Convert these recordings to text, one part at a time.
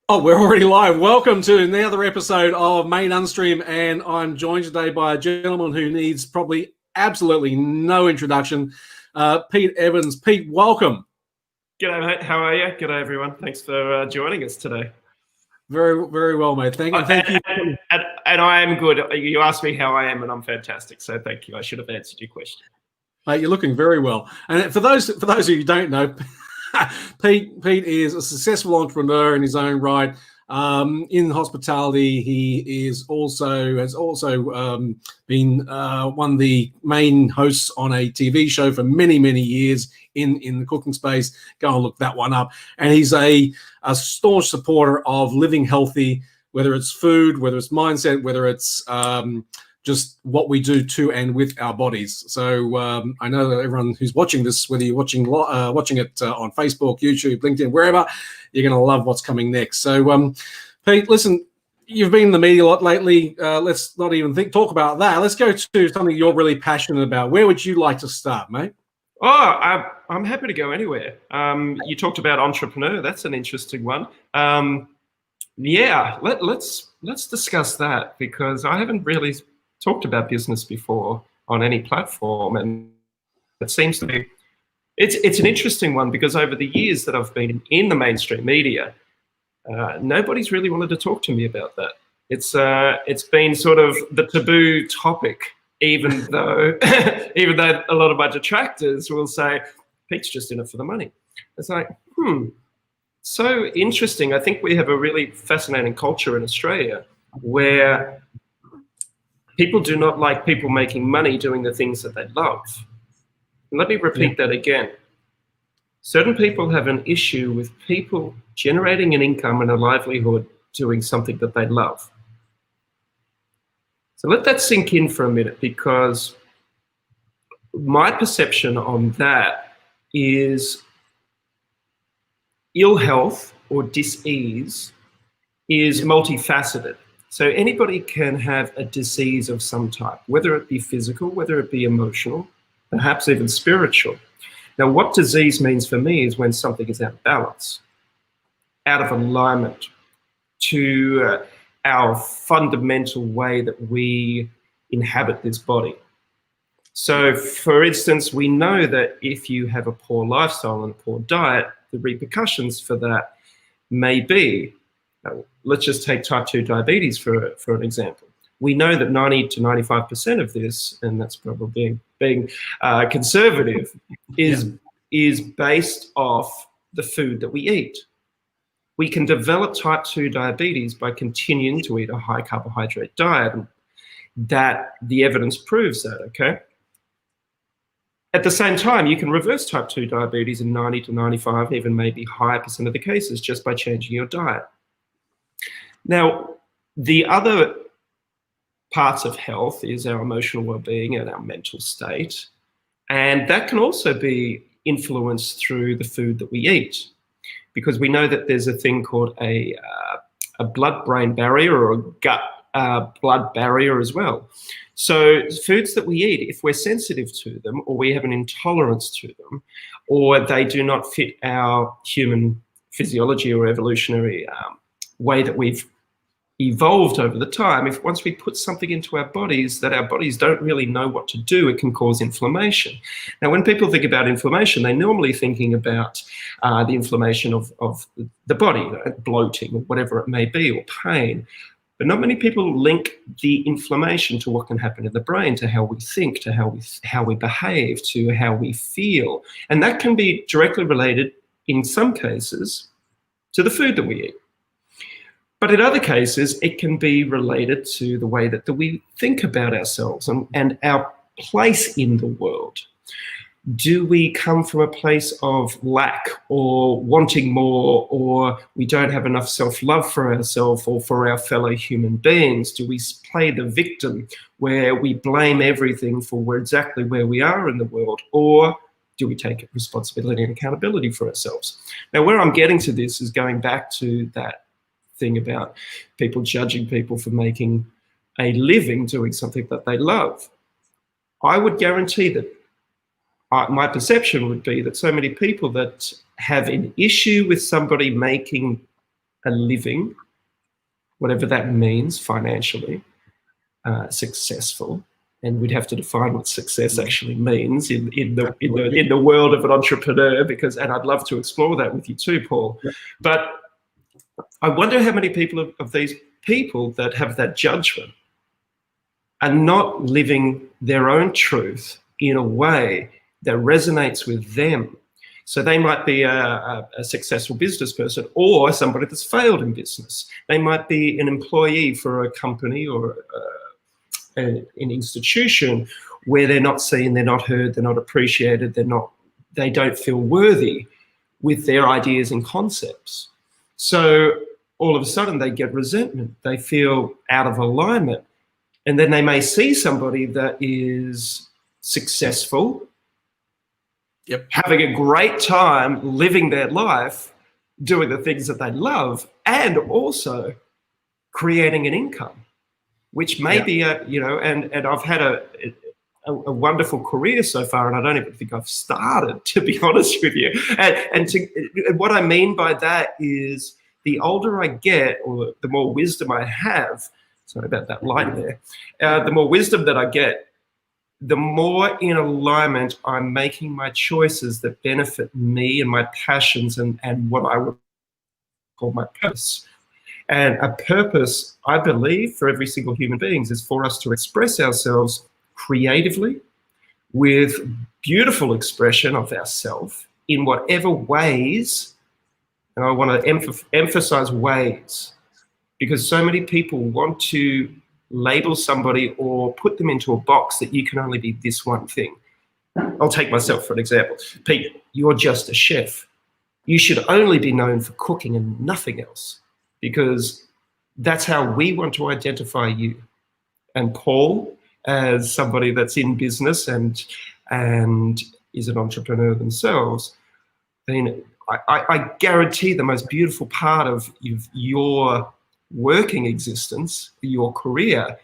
Oh, we're already live. Welcome to another episode of MainUNStream, and I'm joined today by a gentleman who needs probably absolutely no introduction, Pete Evans. Pete, welcome. G'day, mate. How are you? G'day, everyone. Thanks for joining us today. Very, very well, mate. Thank you. And I am good. You asked me how I am, and I'm fantastic. So thank you. I should have answered your question. Mate, you're looking very well. And for those of you who don't know, Pete is a successful entrepreneur in his own right. In hospitality, he has also been one of the main hosts on a TV show for many, many years in the cooking space. Go and look that one up. And he's a staunch supporter of living healthy, whether it's food, whether it's mindset, whether it's just what we do to and with our bodies. So I know that everyone who's watching this, whether you're watching it on Facebook, YouTube, LinkedIn, wherever, you're going to love what's coming next. So, Pete, listen, you've been in the media a lot lately. Let's not even talk about that. Let's go to something you're really passionate about. Where would you like to start, mate? Oh, I'm happy to go anywhere. You talked about entrepreneur. That's an interesting one. Yeah, let's discuss that, because I haven't really talked about business before on any platform, and it seems to be it's an interesting one, because over the years that I've been in the mainstream media, nobody's really wanted to talk to me about that. It's been sort of the taboo topic, even though a lot of my detractors will say Pete's just in it for the money. It's like, so interesting. I think we have a really fascinating culture in Australia where people do not like people making money doing the things that they love. And let me repeat that again. Certain people have an issue with people generating an income and a livelihood doing something that they love. So let that sink in for a minute, because my perception on that is ill health or dis-ease is multifaceted. So anybody can have a disease of some type, whether it be physical, whether it be emotional, perhaps even spiritual. Now, what disease means for me is when something is out of balance, out of alignment to our fundamental way that we inhabit this body. So, for instance, we know that if you have a poor lifestyle and a poor diet, the repercussions for that may be, let's just take type 2 diabetes for an example. We know that 90 to 95% of this, and that's probably being conservative, is based off the food that we eat. We can develop type 2 diabetes by continuing to eat a high carbohydrate diet, and that the evidence proves that, okay? At the same time, you can reverse type 2 diabetes in 90 to 95, even maybe higher percent of the cases, just by changing your diet. Now, the other parts of health is our emotional well-being and our mental state. And that can also be influenced through the food that we eat, because we know that there's a thing called a blood-brain barrier, or a gut-blood barrier as well. So foods that we eat, if we're sensitive to them, or we have an intolerance to them, or they do not fit our human physiology or evolutionary way that we've evolved over the time, if once we put something into our bodies that our bodies don't really know what to do, it can cause inflammation. Now, when people think about inflammation, they're normally thinking about the inflammation of the body, bloating or whatever it may be, or pain. But not many people link the inflammation to what can happen in the brain, to how we think, to how we behave, to how we feel. And that can be directly related, in some cases, to the food that we eat. But in other cases, it can be related to the way that we think about ourselves and our place in the world. Do we come from a place of lack or wanting more, or we don't have enough self-love for ourselves or for our fellow human beings? Do we play the victim where we blame everything for exactly where we are in the world, or do we take responsibility and accountability for ourselves? Now, where I'm getting to this is going back to that thing about people judging people for making a living doing something that they love. I would guarantee that my perception would be that so many people that have an issue with somebody making a living, whatever that means financially, successful. And we'd have to define what success actually means in the world of an entrepreneur, and I'd love to explore that with you too, Paul. Yeah. But I wonder how many people of these people that have that judgment are not living their own truth in a way that resonates with them. So they might be a successful business person or somebody that's failed in business. They might be an employee for a company or an institution where they're not seen, they're not heard, they're not appreciated, they don't feel worthy with their ideas and concepts. So all of a sudden they get resentment, they feel out of alignment, and then they may see somebody that is successful, having a great time living their life, doing the things that they love, and also creating an income, which may be and I've had a wonderful career so far, and I don't even think I've started, to be honest with you. And what I mean by that is the older I get, or the more wisdom I have, sorry about that light there, the more wisdom that I get, the more in alignment I'm making my choices that benefit me and my passions and what I would call my purpose. And a purpose, I believe, for every single human being is for us to express ourselves creatively with beautiful expression of ourselves in whatever ways, and I want to emphasize ways, because so many people want to label somebody or put them into a box that you can only be this one thing. I'll take myself for an example. Pete, you're just a chef. You should only be known for cooking and nothing else, because that's how we want to identify you. And Paul, as somebody that's in business and is an entrepreneur themselves, then I guarantee the most beautiful part of your working existence, your career,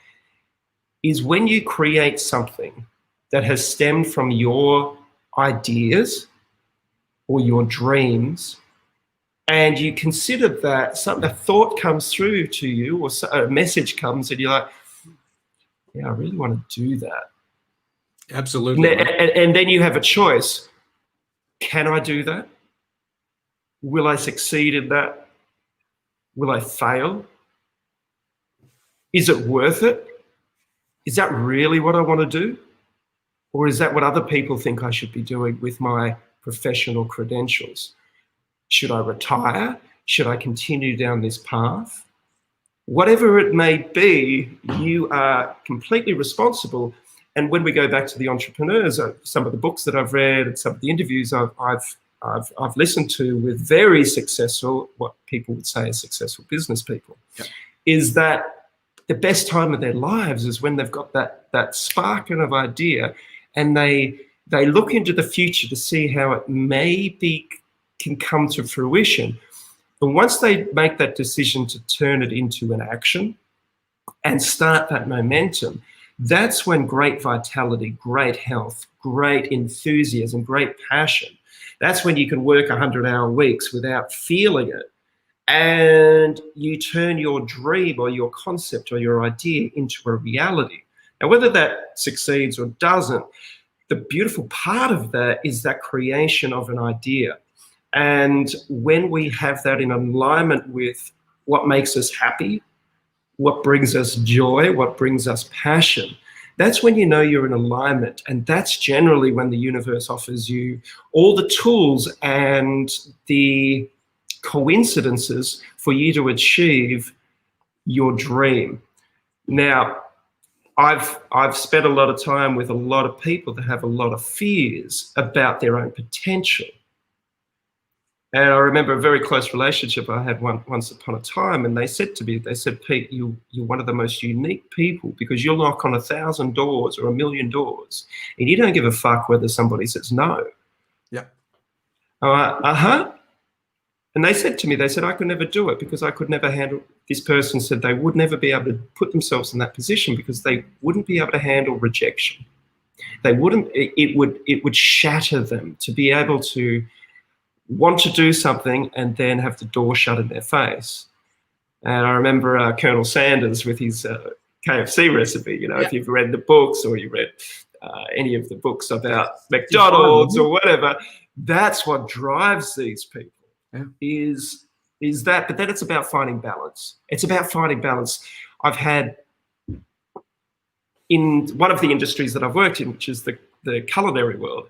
is when you create something that has stemmed from your ideas or your dreams, and you consider that a thought comes through to you, or a message comes, and you're like, yeah, I really want to do that. Absolutely. And then you have a choice. Can I do that? Will I succeed in that? Will I fail? Is it worth it? Is that really what I want to do? Or is that what other people think I should be doing with my professional credentials? Should I retire? Should I continue down this path? Whatever it may be, you are completely responsible. And when we go back to the entrepreneurs, some of the books that I've read and some of the interviews I've listened to with very successful, what people would say are successful business people, is that the best time of their lives is when they've got that sparking of idea, and they look into the future to see how it can come to fruition. And once they make that decision to turn it into an action and start that momentum, that's when great vitality, great health, great enthusiasm, great passion, that's when you can work 100-hour weeks without feeling it. And you turn your dream or your concept or your idea into a reality. Now, whether that succeeds or doesn't, the beautiful part of that is that creation of an idea. And when we have that in alignment with what makes us happy, what brings us joy, what brings us passion, that's when you know you're in alignment. And that's generally when the universe offers you all the tools and the coincidences for you to achieve your dream. Now, I've spent a lot of time with a lot of people that have a lot of fears about their own potential. And I remember a very close relationship I had once upon a time, and they said to me, Pete, you're one of the most unique people, because you'll knock on 1,000 doors or 1,000,000 doors, and you don't give a fuck whether somebody says no. Yeah. And they said to me, I could never do it because I could never handle, this person said they would never be able to put themselves in that position because they wouldn't be able to handle rejection. They wouldn't, it would shatter them to be able to want to do something and then have the door shut in their face. And I remember Colonel Sanders with his KFC recipe. You know, if you've read the books or you read any of the books about McDonald's or whatever, that's what drives these people. Is that, but then it's about finding balance. It's about finding balance. I've had, in one of the industries that I've worked in, which is the culinary world,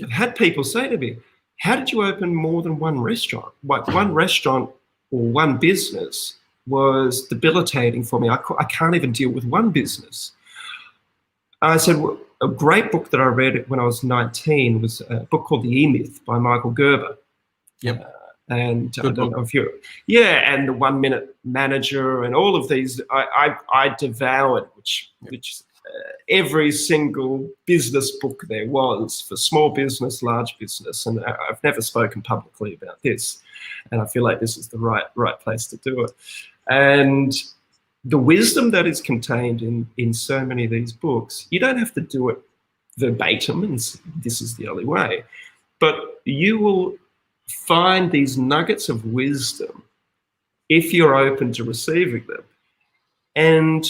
I've had people say to me, how did you open more than one restaurant? Like, one restaurant or one business was debilitating for me. I can't even deal with one business. I said, well, a great book that I read when I was 19 was a book called The E-Myth by Michael Gerber. And I don't know if you're, and the 1 Minute Manager and all of these, I devoured, which every single business book there was for small business, large business. And I've never spoken publicly about this. And I feel like this is the right place to do it. And the wisdom that is contained in so many of these books, you don't have to do it verbatim and this is the only way, but you will find these nuggets of wisdom if you're open to receiving them. And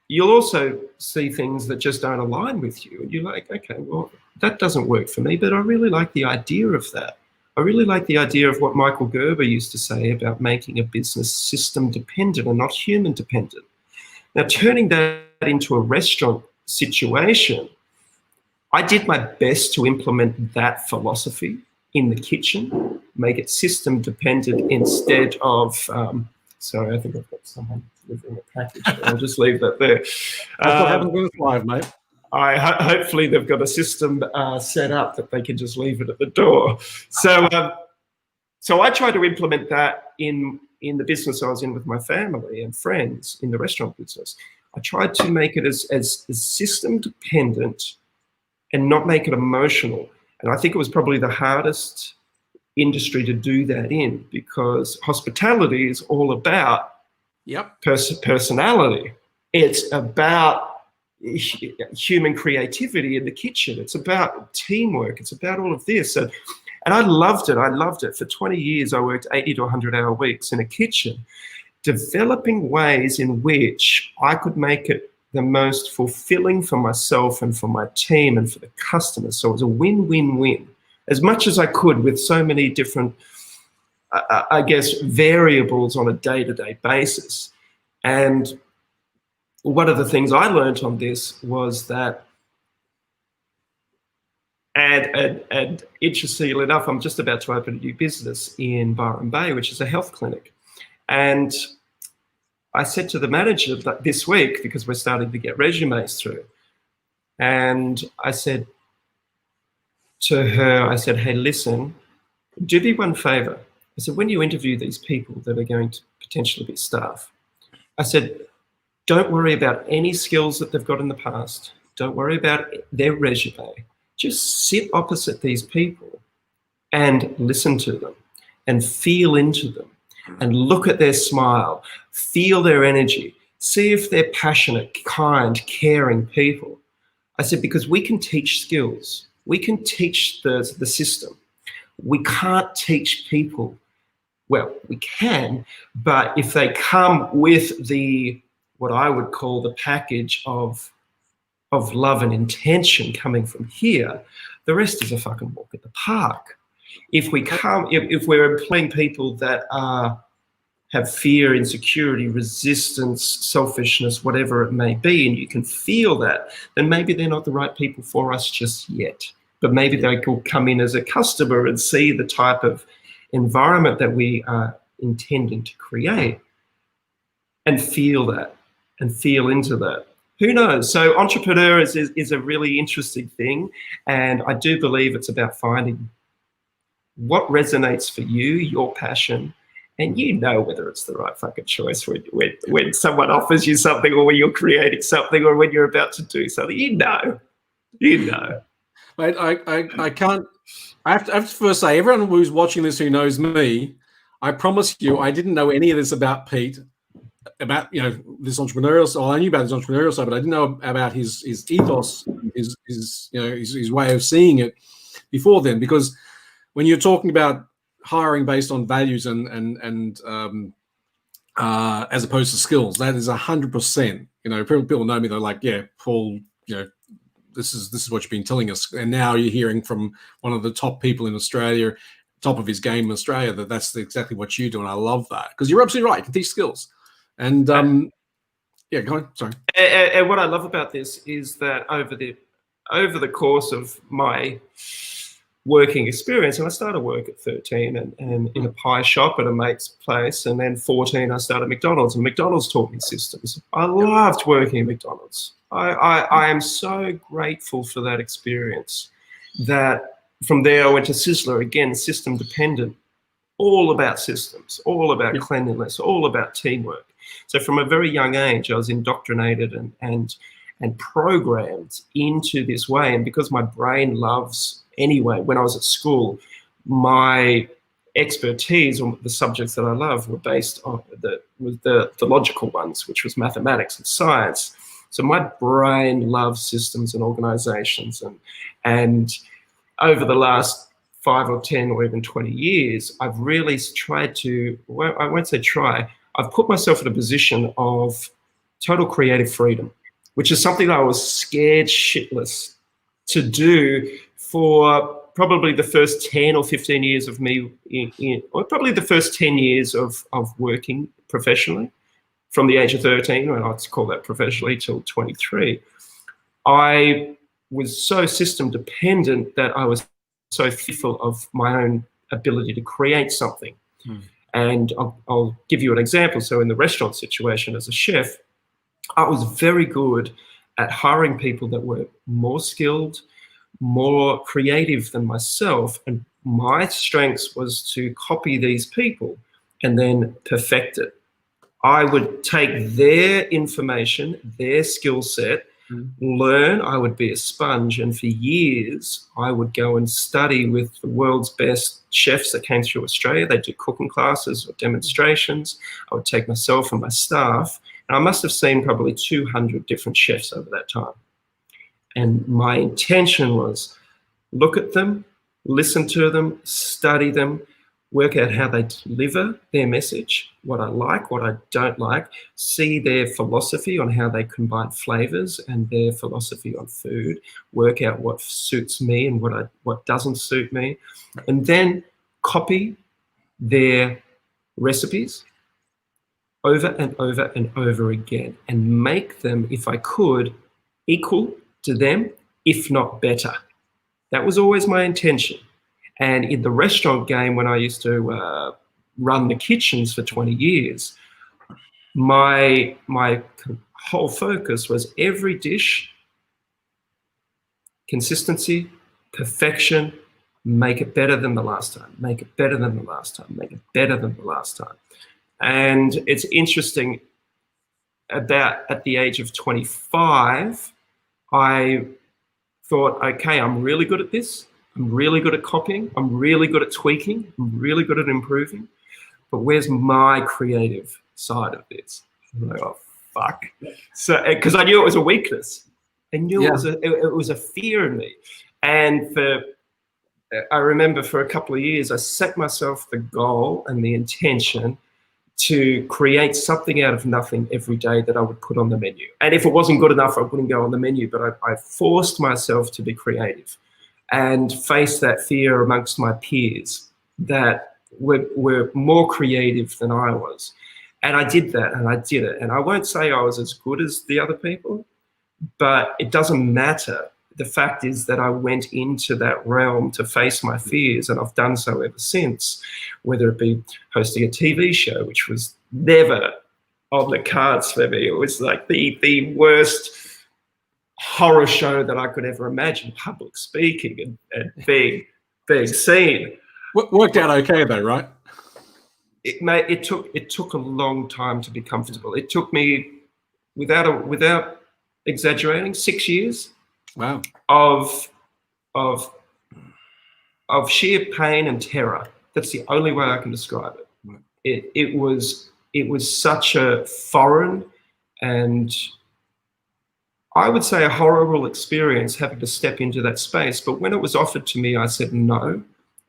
you'll also see things that just don't align with you. And you're like, okay, well, that doesn't work for me, but I really like the idea of that. I really like the idea of what Michael Gerber used to say about making a business system dependent and not human dependent. Now, turning that into a restaurant situation, I did my best to implement that philosophy in the kitchen, make it system dependent instead of, sorry, I think I've got someone delivering a package. I'll just leave that there. That's what happens when it's live, mate. Hopefully they've got a system set up that they can just leave it at the door. So I tried to implement that in the business I was in with my family and friends in the restaurant business. I tried to make it as system dependent and not make it emotional. And I think it was probably the hardest industry to do that in, because hospitality is all about personality. It's about human creativity in the kitchen. It's about teamwork. It's about all of this. And I loved it. I loved it. For 20 years, I worked 80 to 100-hour weeks in a kitchen, developing ways in which I could make it the most fulfilling for myself and for my team and for the customers. So it was a win-win-win, as much as I could, with so many different, I guess, variables on a day-to-day basis. And one of the things I learned on this was that, and interestingly enough, I'm just about to open a new business in Byron Bay, which is a health clinic. And I said to the manager this week, because we're starting to get resumes through, and I said to her, I said, hey, listen, do me one favor. I said, when you interview these people that are going to potentially be staff, I said, don't worry about any skills that they've got in the past. Don't worry about their resume. Just sit opposite these people and listen to them and feel into them and look at their smile, feel their energy, see if they're passionate, kind, caring people. I said, because we can teach skills. We can teach the system. We can't teach people. Well, we can, but if they come with what I would call the package of love and intention coming from here, the rest is a fucking walk at the park. If we're employing people that have fear, insecurity, resistance, selfishness, whatever it may be, and you can feel that, then maybe they're not the right people for us just yet. But maybe they could come in as a customer and see the type of environment that we are intending to create and feel that and feel into that. Who knows? So entrepreneur is a really interesting thing. And I do believe it's about finding what resonates for you, your passion, and you know whether it's the right fucking choice when someone offers you something, or when you're creating something, or when you're about to do something. You know. Mate, I can't. I have to first say, everyone who's watching this who knows me, I promise you, I didn't know any of this about Pete, about this entrepreneurial side. I knew about his entrepreneurial side, but I didn't know about his ethos, his way of seeing it before then. Because when you're talking about hiring based on values and as opposed to skills. That is 100%. You know, people know me. They're like, yeah, Paul, you know, this is what you've been telling us. And now you're hearing from one of the top people in Australia, top of his game in Australia, that's exactly what you do. And I love that, because you're absolutely right. You can teach skills. And yeah, go on. Sorry. And what I love about this is that over the course of my working experience, and I started work at 13 and in a pie shop at a mate's place, and then 14 I started McDonald's, and McDonald's taught me systems. I loved working at McDonald's. I am so grateful for that experience. That from there I went to Sizzler, again, system dependent, all about systems, all about cleanliness, all about teamwork. So from a very young age, I was indoctrinated and programmed into this way. And because my brain loves, anyway, when I was at school, my expertise on the subjects that I love were based on the logical ones, which was mathematics and science. So my brain loves systems and organizations. And over the last 5 or 10 or even 20 years, I've really tried to, well, I won't say try, I've put myself in a position of total creative freedom, which is something that I was scared shitless to do for probably the first 10 or 15 years of me, or probably the first 10 years of working professionally, from the age of 13, and I'd call that professionally, till 23. I was so system dependent that I was so fearful of my own ability to create something. And I'll give you an example. So in the restaurant situation as a chef, I was very good at hiring people that were more skilled, more creative than myself. And my strengths was to copy these people and then perfect it. I would take their information, their skill set, learn. I would be a sponge, and for years I would go and study with the world's best chefs that came through Australia. They'd do cooking classes or demonstrations. I would take myself and my staff, and I must have seen probably 200 different chefs over that time. And my intention was look at them, listen to them, study them, work out how they deliver their message, what I like, what I don't like, see their philosophy on how they combine flavors and their philosophy on food, work out what suits me and what doesn't suit me, and then copy their recipes over and over and over again and make them, if I could, equal to them, if not better. That was always my intention. And in the restaurant game, when I used to run the kitchens for 20 years, my whole focus was every dish, consistency, perfection, make it better than the last time, make it better than the last time, make it better than the last time. And it's interesting, about at the age of 25, I thought, okay, I'm really good at this. I'm really good at copying. I'm really good at tweaking. I'm really good at improving. But where's my creative side of this? I'm like, oh, fuck. So, because I knew it was a weakness. I knew it was a fear in me. And I remember for a couple of years, I set myself the goal and the intention to create something out of nothing every day that I would put on the menu. And if it wasn't good enough, I wouldn't go on the menu, but I forced myself to be creative and face that fear amongst my peers that were more creative than I was. And I did that, and I did it. And I won't say I was as good as the other people, but it doesn't matter. The fact is that I went into that realm to face my fears, and I've done so ever since, whether it be hosting a TV show, which was never on the cards for me. It was like the worst horror show that I could ever imagine, public speaking and being seen. Worked out okay though, right? It took a long time to be comfortable. It took me, without exaggerating, 6 years. Wow. Of sheer pain and terror. That's the only way I can describe it. It was such a foreign and I would say a horrible experience having to step into that space. But when it was offered to me, I said no.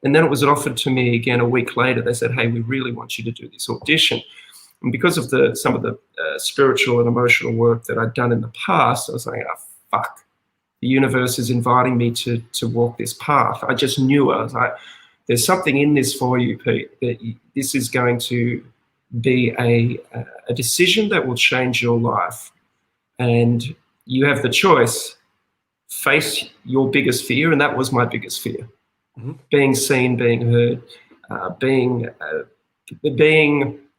And then it was offered to me again a week later. They said, hey, we really want you to do this audition. And because of some of the spiritual and emotional work that I'd done in the past, I was like, oh, fuck. The universe is inviting me to walk this path. I just knew it. I was like, there's something in this for you, Pete, that this is going to be a decision that will change your life. And you have the choice, face your biggest fear, and that was my biggest fear. Mm-hmm. Being seen, being heard, being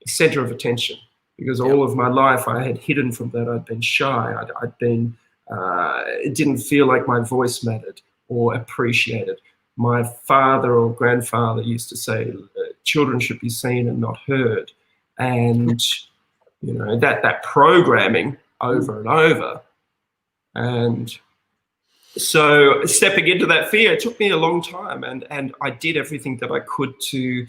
center of attention. Because all of my life I had hidden from that. I'd been shy. I'd been, it didn't feel like my voice mattered or appreciated. My father or grandfather used to say, children should be seen and not heard. And, you know, that programming over and over. And so stepping into that fear, it took me a long time. And I did everything that I could to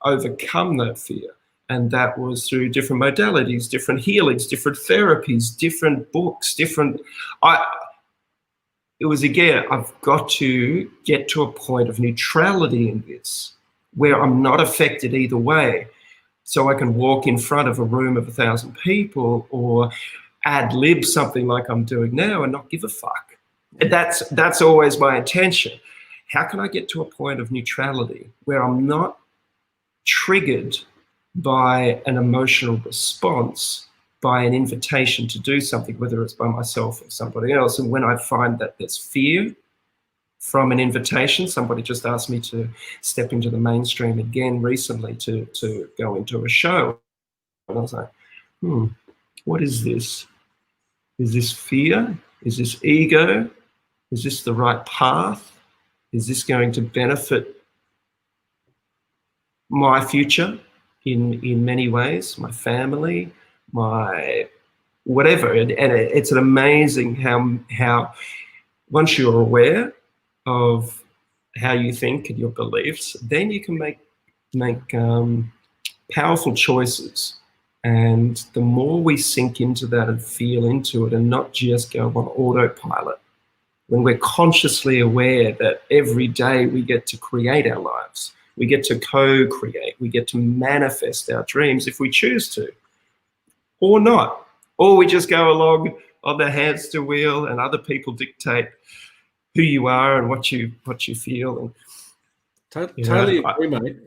overcome that fear. And that was through different modalities, different healings, different therapies, different books, it was, again, I've got to get to a point of neutrality in this, where I'm not affected either way. So I can walk in front of a room of 1,000 people or ad-lib something like I'm doing now and not give a fuck. And that's always my intention. How can I get to a point of neutrality where I'm not triggered by an emotional response, by an invitation to do something, whether it's by myself or somebody else? And when I find that there's fear from an invitation, somebody just asked me to step into the MainUNStream again recently to go into a show. And I was like, what is this? Is this fear? Is this ego? Is this the right path? Is this going to benefit my future in many ways, my family, my whatever? And it's an amazing how once you're aware of how you think and your beliefs, then you can make powerful choices. And the more we sink into that and feel into it and not just go on autopilot, when we're consciously aware that every day we get to create our lives, we get to co-create, we get to manifest our dreams if we choose to, or not. Or we just go along on the hamster wheel and other people dictate who you are and what you feel. And totally agree, mate.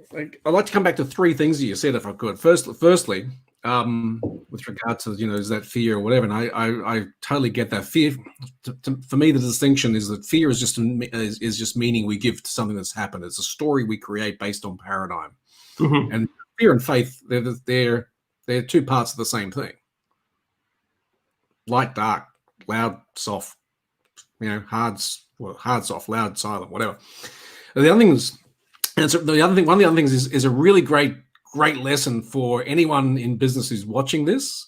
I'd like to come back to three things that you said, if I could. Firstly, with regard to, is that fear or whatever, and I totally get that fear. For me, the distinction is that fear is just meaning we give to something that's happened. It's a story we create based on paradigm. Mm-hmm. And fear and faith, they're two parts of the same thing. Light, dark, loud, soft, hard, soft, loud, silent, whatever. The other thing is, one of the other things is a really great lesson for anyone in business who's watching this,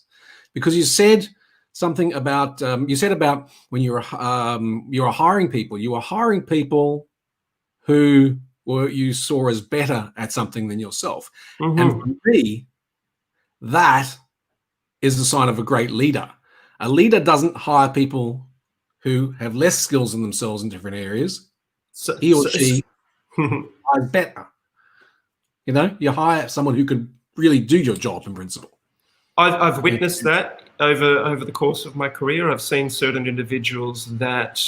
because you said something about when you were hiring people, you were hiring people who you saw as better at something than yourself. Mm-hmm. And for me, that is the sign of a great leader. A leader doesn't hire people who have less skills than themselves in different areas. So he or she hires better. You hire someone who can really do your job in principle. I've witnessed that over the course of my career. I've seen certain individuals that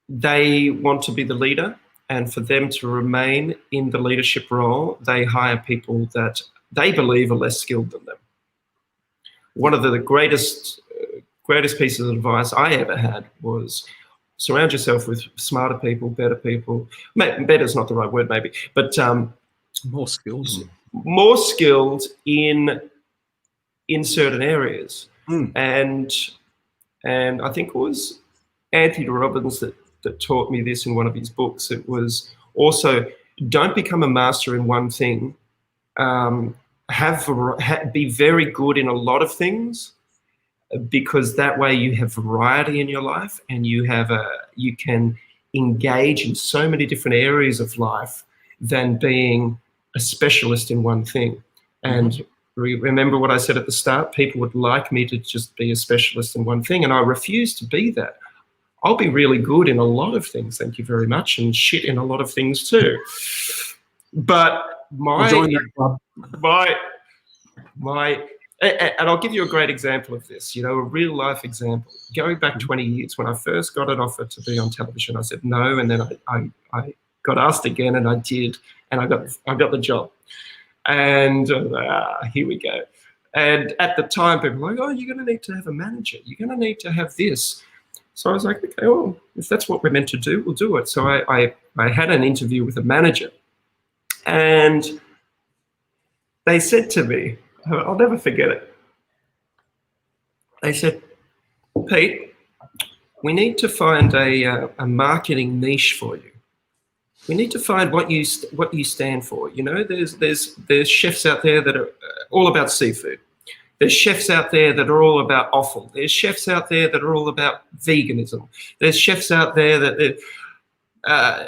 they want to be the leader, and for them to remain in the leadership role, they hire people that they believe are less skilled than them. One of the greatest pieces of advice I ever had was surround yourself with smarter people, better people. Better is not the right word, maybe, but more skilled in certain areas. And I think it was Anthony Robbins that taught me this in one of his books. It was also, don't become a master in one thing. Be very good in a lot of things, because that way you have variety in your life, and you can engage in so many different areas of life than being a specialist in one thing. And remember what I said at the start, people would like me to just be a specialist in one thing, and I refuse to be that. I'll be really good in a lot of things, thank you very much, and shit in a lot of things too. But my And I'll give you a great example of this, a real life example. Going back 20 years, when I first got an offer to be on television, I said no, and then I got asked again, and I did, and I got the job. And here we go. And at the time, people were like, oh, you're going to need to have a manager. You're going to need to have this. So I was like, okay, well, if that's what we're meant to do, we'll do it. So I had an interview with a manager, and they said to me, I'll never forget it. They said, Pete, we need to find a marketing niche for you. We need to find what you stand for. There's chefs out there that are all about seafood. There's chefs out there that are all about offal. There's chefs out there that are all about veganism. There's chefs out there that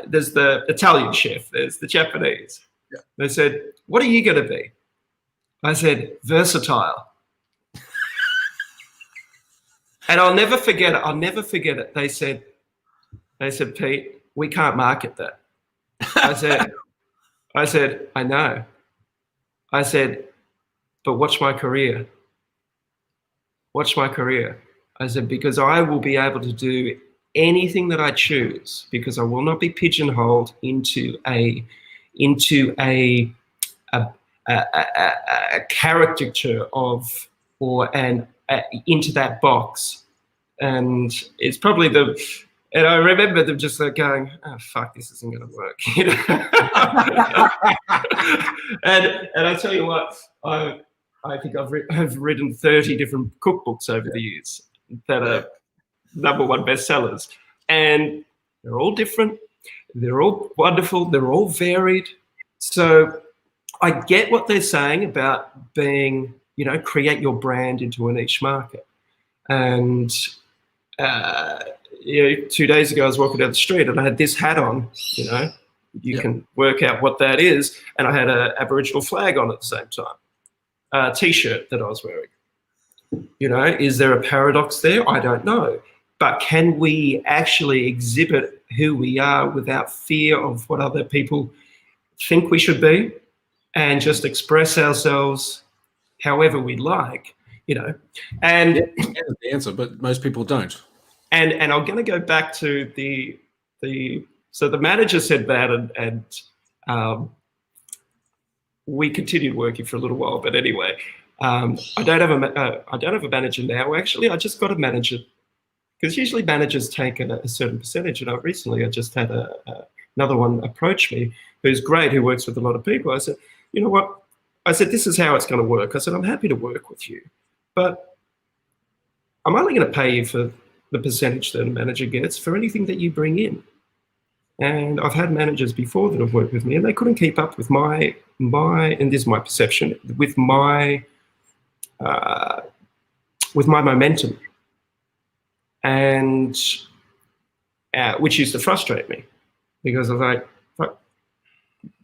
there's the Italian chef. There's the Japanese. Yeah. They said, what are you going to be? I said, versatile. And I'll never forget it. They said, Pete, we can't market that. I said, I know. I said, but watch my career. Watch my career. I said, because I will be able to do anything that I choose, because I will not be pigeonholed into a caricature of into that box. And it's probably and I remember them just like going, oh, fuck, this isn't going to work. And I tell you what, I think I've written 30 different cookbooks over the years that are #1 bestsellers. And they're all different. They're all wonderful. They're all varied. So I get what they're saying about being, create your brand into a niche market. And 2 days ago, I was walking down the street and I had this hat on, you can work out what that is. And I had an Aboriginal flag on at the same time, a T-shirt that I was wearing. Is there a paradox there? I don't know. But can we actually exhibit who we are without fear of what other people think we should be, and just express ourselves however we like, And that's the answer, but most people don't. And I'm going to go back to so the manager said that, and we continued working for a little while. But anyway, I don't have a manager now. Actually, I just got a manager, because usually managers take a certain percentage. And I just had another one approach me, who's great, who works with a lot of people. I said, you know what? I said, this is how it's going to work. I said, I'm happy to work with you, but I'm only going to pay you for the percentage that a manager gets for anything that you bring in. And I've had managers before that have worked with me, and they couldn't keep up with my and this is my perception, with my momentum, and which used to frustrate me, because I was like, fuck,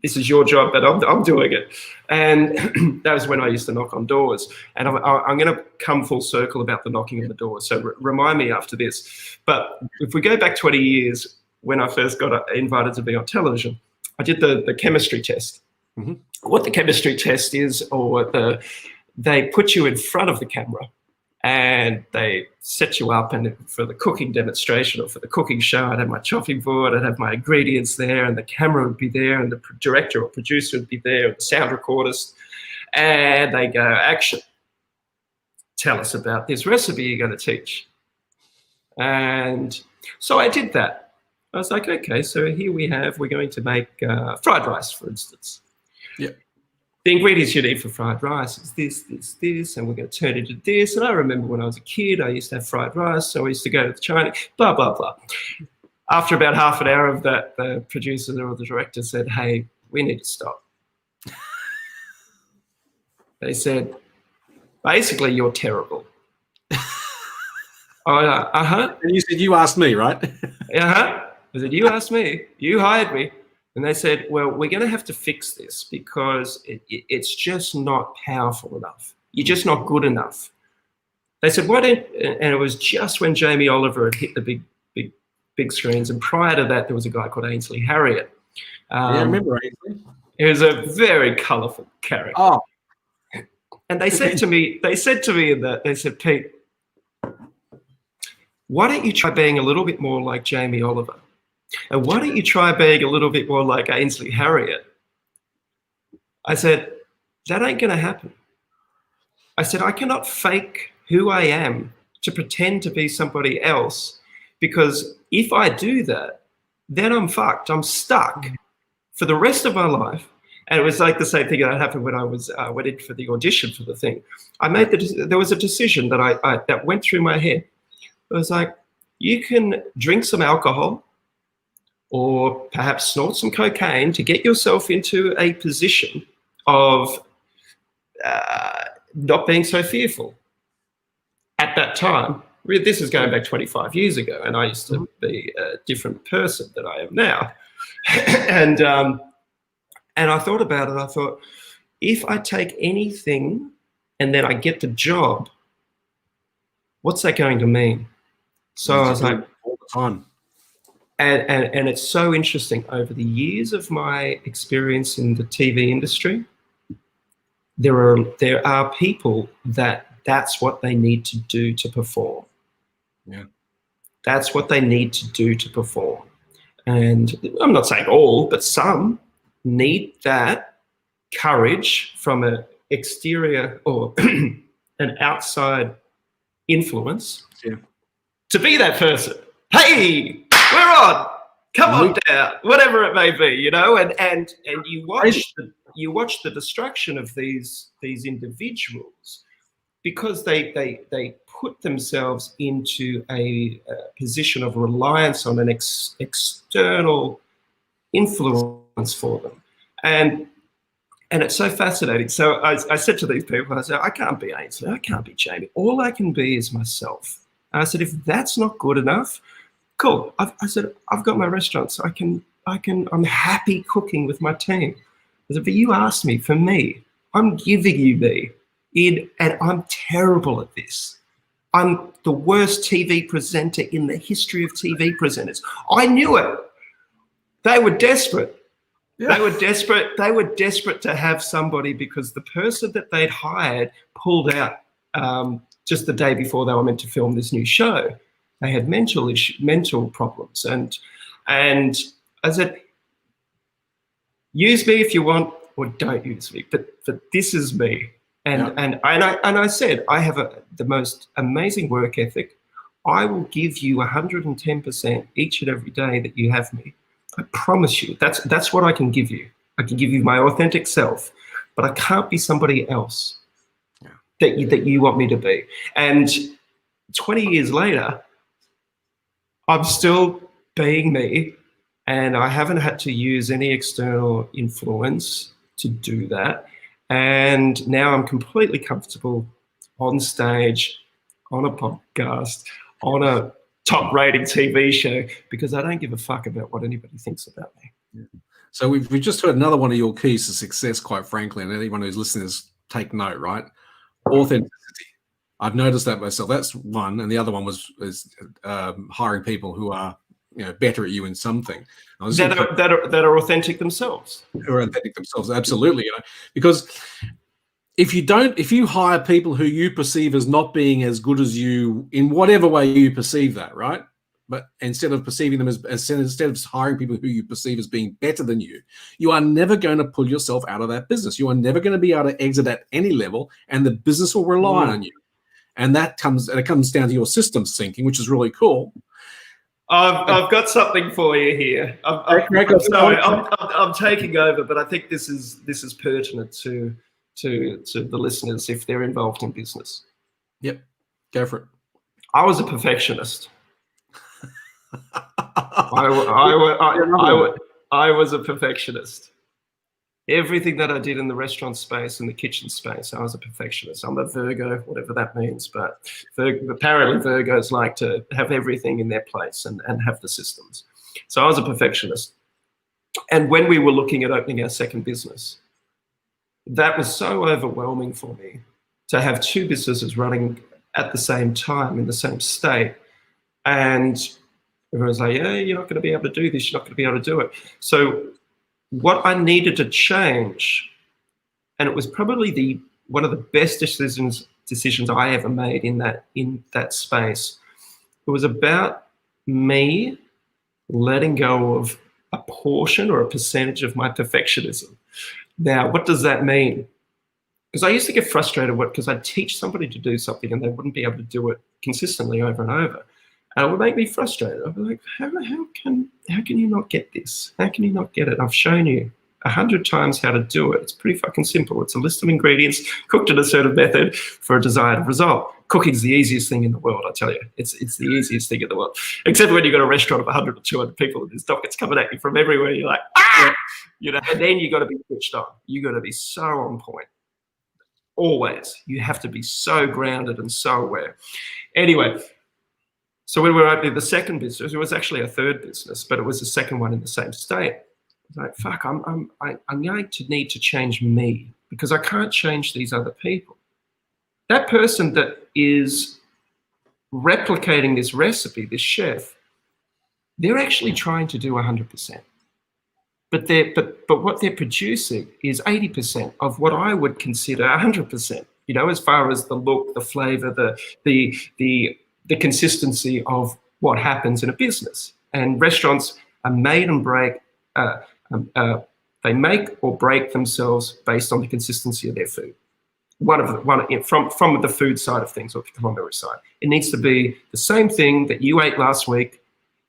this is your job, but I'm doing it. And that was when I used to knock on doors. And I'm going to come full circle about the knocking on the door. So remind me after this. But if we go back 20 years, when I first got invited to be on television, I did the chemistry test. Mm-hmm. What the chemistry test is, they put you in front of the camera and they set you up, and for the cooking demonstration or for the cooking show, I'd have my chopping board, I'd have my ingredients there, and the camera would be there, and the director or producer would be there, and the sound recordist, and they go, action, tell us about this recipe you're going to teach. And so I did that. I was like, okay, so here we're going to make fried rice, for instance. Yeah. The ingredients you need for fried rice is this, and we're going to turn it into this. And I remember when I was a kid, I used to have fried rice, so I used to go to the China, blah, blah, blah. After about half an hour of that, the producer or the director said, hey, we need to stop. They said, basically, you're terrible. Uh-huh. And you said, you asked me, right? Uh-huh. I said, you asked me, you hired me. And they said, well, we're going to have to fix this because it's just not powerful enough. You're just not good enough. They said, why don't, and it was just when Jamie Oliver had hit the big screens. And prior to that, there was a guy called Ainsley Harriott. Yeah, I remember Ainsley. He was a very colourful character. Oh. And they said to me in that, they said, Pete, why don't you try being a little bit more like Jamie Oliver? And why don't you try being a little bit more like Ainsley Harriott? I said, that ain't going to happen. I said, I cannot fake who I am to pretend to be somebody else, because if I do that, then I'm fucked. I'm stuck for the rest of my life. And it was like the same thing that happened when I went in for the audition for the thing. There was a decision that that went through my head. It was like, you can drink some alcohol or perhaps snort some cocaine to get yourself into a position of not being so fearful. At that time, this is going back 25 years ago, and I used to be a different person than I am now. And I thought about it. I thought, if I take anything and then I get the job, what's that going to mean? So I was like, all the time. And it's so interesting. Over the years of my experience in the TV industry, there are people that's what they need to do to perform. Yeah. That's what they need to do to perform. And I'm not saying all, but some need that courage from an exterior or an outside influence to be that person. Hey, we're on. Come on down, whatever it may be, you know. And you watch the destruction of these individuals because they put themselves into a position of reliance on an external influence for them. And it's so fascinating. So I said to these people, I said, I can't be Ainsley, I can't be Jamie. All I can be is myself. And I said, if that's not good enough, cool. I said, I've got my restaurant, so I'm happy cooking with my team. I said, but you asked me for me. I'm giving you me. And I'm terrible at this. I'm the worst TV presenter in the history of TV presenters. I knew it. They were desperate. Yeah. They were desperate to have somebody, because the person that they'd hired pulled out just the day before they were meant to film this new show. They had mental problems, and I said, use me if you want, or don't use me, but this is me. And I said, I have the most amazing work ethic. I will give you 110% each and every day that you have me. I promise you. That's what I can give you. I can give you my authentic self, but I can't be somebody else that you want me to be. And 20 years later, I'm still being me, and I haven't had to use any external influence to do that. And now I'm completely comfortable on stage, on a podcast, on a top-rated TV show, because I don't give a fuck about what anybody thinks about me. Yeah. So we've just heard another one of your keys to success, quite frankly, and anyone who's listening is take note, right? Authenticity. I've noticed that myself. That's one, and the other one is hiring people who are better at you in something. That are authentic themselves. Who are authentic themselves, absolutely. Because if you hire people who you perceive as not being as good as you in whatever way you perceive that, right? But instead of perceiving them instead of hiring people who you perceive as being better than you are never going to pull yourself out of that business. You are never going to be able to exit at any level, and the business will rely on you. And it comes down to your systems thinking, which is really cool. I've got something for you here. I'm sorry, I'm taking over, but I think this is pertinent to the listeners if they're involved in business. Yep, go for it. I was a perfectionist. I was a perfectionist. Everything that I did in the restaurant space and the kitchen space, I was a perfectionist. I'm a Virgo, whatever that means, but apparently Virgos like to have everything in their place and have the systems. So I was a perfectionist. And when we were looking at opening our second business, that was so overwhelming for me to have two businesses running at the same time in the same state. And everyone's like, yeah, you're not going to be able to do this. You're not going to be able to do it. So what I needed to change, and it was probably the one of the best decisions I ever made in that space. It was about me letting go of a portion or a percentage of my perfectionism. Now, what does that mean? Because I used to get frustrated because I'd teach somebody to do something and they wouldn't be able to do it consistently over and over. And it would make me frustrated. I'd be like, how can you not get this? How can you not get it? I've shown you 100 times how to do it. It's pretty fucking simple. It's a list of ingredients cooked in a certain method for a desired result. Cooking's the easiest thing in the world, I tell you. It's the easiest thing in the world. Except when you've got a restaurant of 100 or 200 people and there's dockets coming at you from everywhere. You're like, ah! You know, and then you got to be switched on. You got to be so on point. Always. You have to be so grounded and so aware. Anyway, so when we were opening the second business, it was actually a third business, but it was the second one in the same state. I was like, fuck, I'm going to need to change me because I can't change these other people. That person that is replicating this recipe, this chef, they're actually trying to do 100%. But what they're producing is 80% of what I would consider 100%. You know, as far as the look, the flavor, the consistency of what happens in a business. And restaurants are made and break. They make or break themselves based on the consistency of their food. From the food side of things or the culinary side, it needs to be the same thing that you ate last week.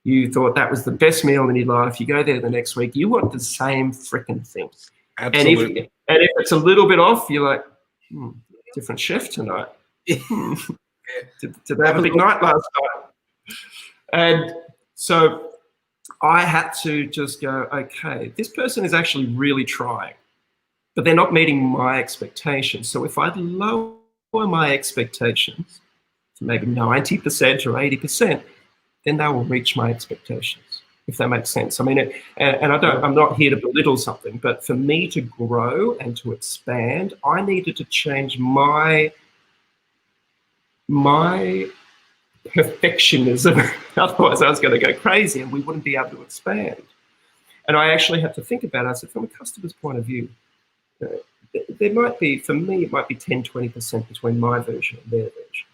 You thought that was the best meal in your life. You go there the next week. You want the same freaking thing. Absolutely. And if it's a little bit off, you're like, different chef tonight. Did they have a big night last night? And so I had to just go, okay, this person is actually really trying, but they're not meeting my expectations. So if I lower my expectations to maybe 90% or 80%, then they will reach my expectations, if that makes sense. I mean, I'm not here to belittle something, but for me to grow and to expand, I needed to change my perfectionism. Otherwise, I was going to go crazy and we wouldn't be able to expand. And I actually had to think about it. I said, from a customer's point of view, there might be, for me, it might be 10, 20% between my version and their version.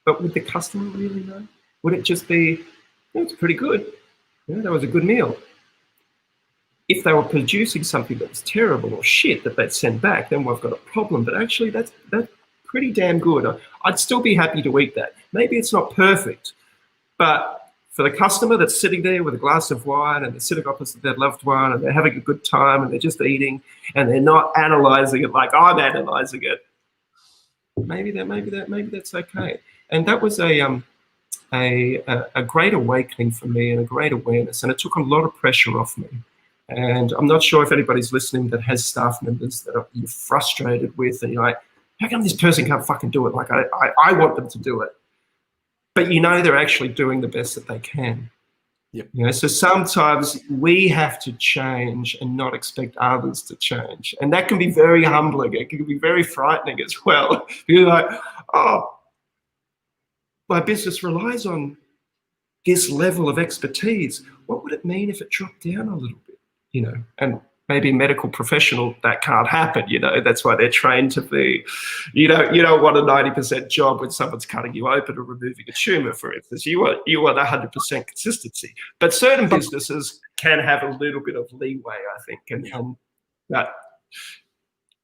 But would the customer really know? Would it just be, it's pretty good. That was a good meal. If they were producing something that was terrible or shit that they'd send back, then we've got a problem. But actually, that's pretty damn good. I'd still be happy to eat that. Maybe it's not perfect, but for the customer that's sitting there with a glass of wine and they're sitting opposite their loved one and they're having a good time and they're just eating and they're not analyzing it like I'm analyzing it, maybe that's okay. And that was a great awakening for me and a great awareness, and it took a lot of pressure off me. And I'm not sure if anybody's listening that has staff members that you're frustrated with, and you're like, how come this person can't fucking do it like I want them to do it? But you know they're actually doing the best that they can. Yep. You know, so sometimes we have to change and not expect others to change. And that can be very humbling. It can be very frightening as well. You're like, oh, my business relies on this level of expertise. What would it mean if it dropped down a little bit? You know, and maybe medical professional, that can't happen, you know. That's why they're trained to be, you don't want a 90% job when someone's cutting you open or removing a tumor, for instance. You want 100% consistency. But certain businesses can have a little bit of leeway, I think. And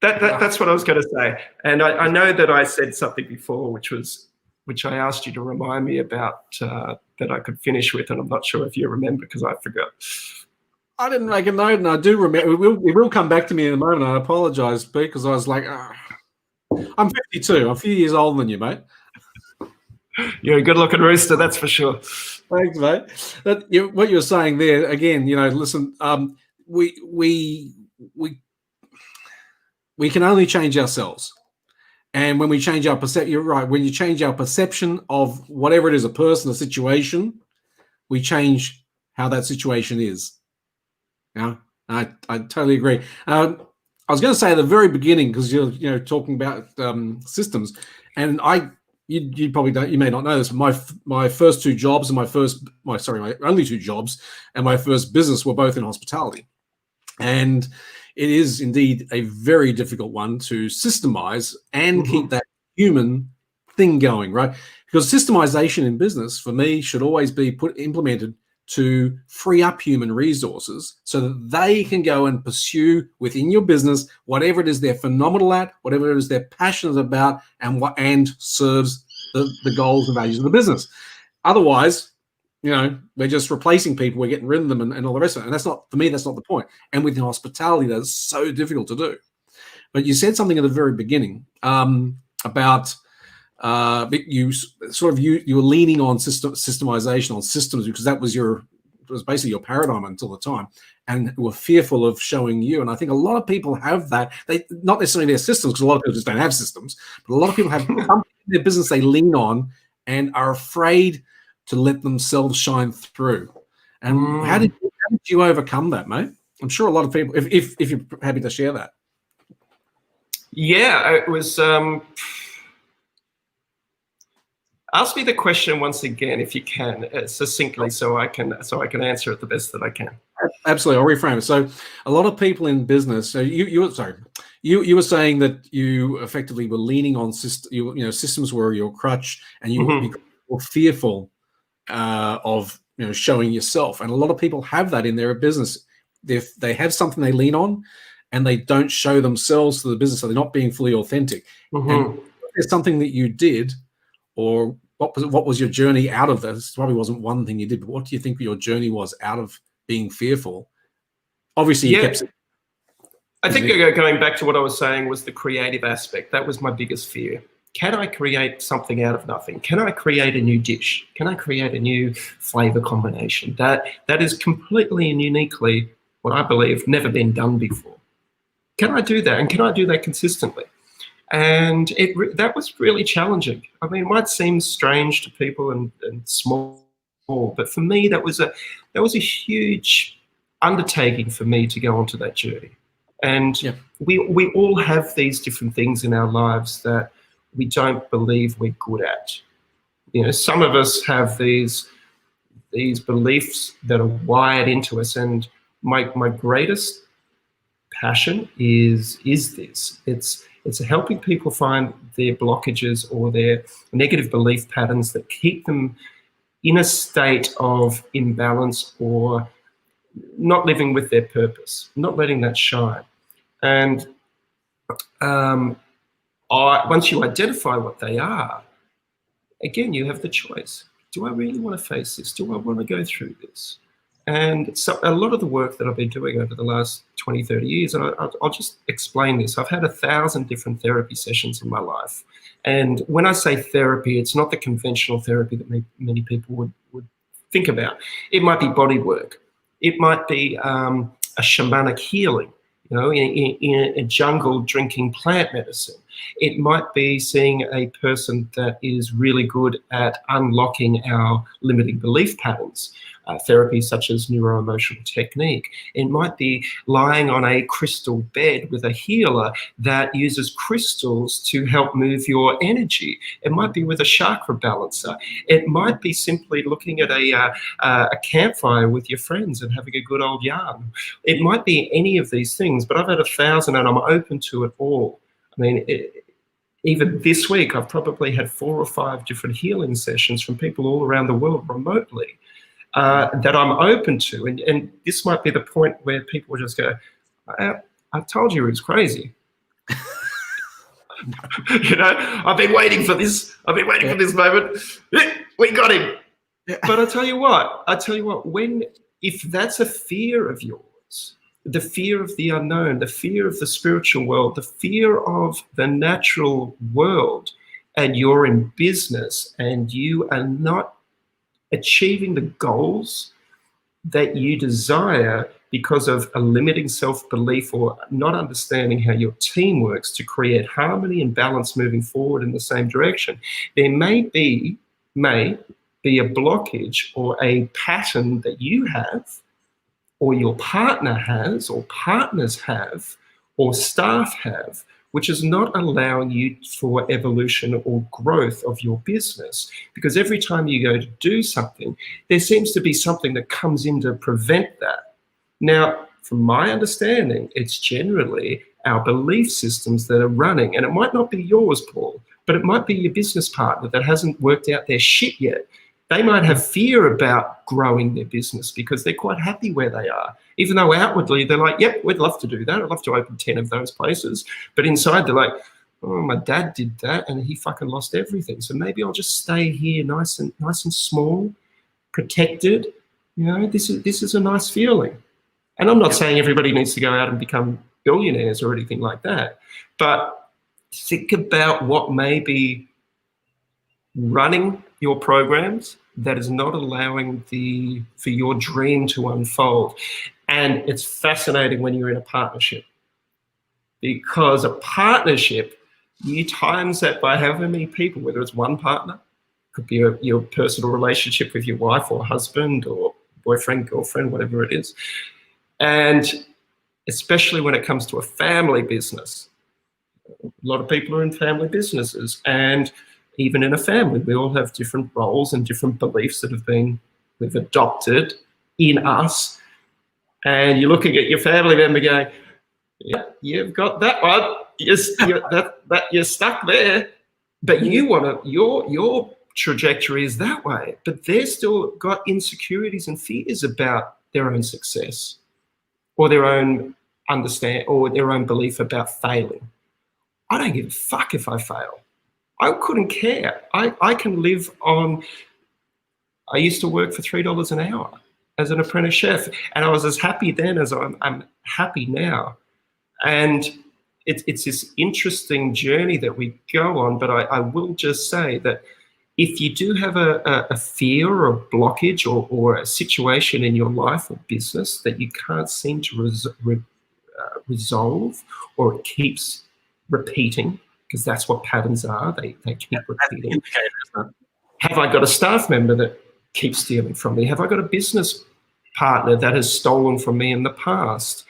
that's what I was going to say. And I know that I said something before, which I asked you to remind me about, that I could finish with, and I'm not sure if you remember because I forgot. I didn't make a note, and I do remember. It will come back to me in a moment. I apologise, Pete, because I was like, I'm 52. I'm a few years older than you, mate. You're a good-looking rooster, that's for sure. Thanks, mate. What you were saying there, again, you know, listen, we can only change ourselves. And when we change our perception, you're right, when you change our perception of whatever it is, a person, a situation, we change how that situation is. Yeah, I totally agree. I was going to say at the very beginning, because you're talking about systems, and you probably don't, you may not know this, but my first two jobs and my only two jobs and my first business were both in hospitality. And it is indeed a very difficult one to systemize and keep that human thing going, right? Because systemization in business, for me, should always be implemented to free up human resources so that they can go and pursue within your business whatever it is they're phenomenal at, whatever it is they're passionate about, and serves the goals and values of the business. Otherwise, we're just replacing people, we're getting rid of them and all the rest of it. And that's not, for me, that's not the point. And within hospitality, that's so difficult to do. But you said something at the very beginning about you were leaning on systemization, on systems, because that was basically your paradigm until the time, and were fearful of showing you. And I think a lot of people have that. They not necessarily their systems, because a lot of people just don't have systems, but a lot of people have something in their business they lean on and are afraid to let themselves shine through. And how did you overcome that, mate? I'm sure a lot of people, if you're happy to share that. Yeah, it was. Ask me the question once again, if you can, succinctly, so I can answer it the best that I can. Absolutely, I'll reframe it. So, a lot of people in business. So you were saying that you effectively were leaning on systems were your crutch, and you were fearful of showing yourself. And a lot of people have that in their business. If they have something they lean on, and they don't show themselves to the business, so they're not being fully authentic. And there's something that you did, or what was your journey out of this? It probably wasn't one thing you did, but what do you think your journey was out of being fearful? Obviously, you kept. I think going back to what I was saying was the creative aspect. That was my biggest fear. Can I create something out of nothing? Can I create a new dish? Can I create a new flavor combination that is completely and uniquely, what I believe, never been done before? Can I do that? And can I do that consistently? And that was really challenging. I mean, it might seem strange to people and small, but for me, that was a huge undertaking for me to go onto that journey. And we all have these different things in our lives that we don't believe we're good at. Some of us have these beliefs that are wired into us, and my greatest passion is this. It's helping people find their blockages or their negative belief patterns that keep them in a state of imbalance or not living with their purpose, not letting that shine. And once you identify what they are, again, you have the choice. Do I really want to face this? Do I want to go through this? And so a lot of the work that I've been doing over the last 20, 30 years, and I'll just explain this. I've had 1,000 different therapy sessions in my life. And when I say therapy, it's not the conventional therapy that many people would think about. It might be body work. It might be a shamanic healing, in a jungle drinking plant medicine. It might be seeing a person that is really good at unlocking our limiting belief patterns. Therapy such as neuro-emotional technique. It might be lying on a crystal bed with a healer that uses crystals to help move your energy. It might be with a chakra balancer. It might be simply looking at a campfire with your friends and having a good old yarn. It might be any of these things, but I've had 1,000 and I'm open to it all. I mean, even this week, I've probably had 4 or 5 different healing sessions from people all around the world remotely. That I'm open to. And this might be the point where people just go, I told you it was crazy. I've been waiting for this. I've been waiting for this moment. We got him. But I tell you what, if that's a fear of yours, the fear of the unknown, the fear of the spiritual world, the fear of the natural world, and you're in business and you are not achieving the goals that you desire because of a limiting self-belief or not understanding how your team works to create harmony and balance moving forward in the same direction, there may be a blockage or a pattern that you have or your partner has or partners have or staff have, which is not allowing you for evolution or growth of your business. Because every time you go to do something, there seems to be something that comes in to prevent that. Now, from my understanding, it's generally our belief systems that are running. And it might not be yours, Paul, but it might be your business partner that hasn't worked out their shit yet. They might have fear about growing their business because they're quite happy where they are, even though outwardly they're like, yep, we'd love to do that. I'd love to open 10 of those places. But inside they're like, oh, my dad did that and he fucking lost everything. So maybe I'll just stay here nice and small, protected. You know, this is a nice feeling. And I'm not saying everybody needs to go out and become billionaires or anything like that. But think about what may be running your programs that is not allowing for your dream to unfold. And it's fascinating when you're in a partnership, because a partnership, you times that by however many people, whether it's one partner, could be your personal relationship with your wife or husband or boyfriend, girlfriend, whatever it is. And especially when it comes to a family business, a lot of people are in family businesses, and even in a family, we all have different roles and different beliefs that we've adopted in us. And you're looking at your family member going, yeah, you've got that one. You're stuck there. But you want to, your trajectory is that way. But they've still got insecurities and fears about their own success or their own their own belief about failing. I don't give a fuck if I fail. I couldn't care. I can live on, I used to work for $3 an hour as an apprentice chef, and I was as happy then as I'm happy now. And it's this interesting journey that we go on, but I will just say that if you do have a fear or a blockage or a situation in your life or business that you can't seem to resolve, or it keeps repeating, because that's what patterns are, they keep repeating. Have I got a staff member that keeps stealing from me? Have I got a business partner that has stolen from me in the past?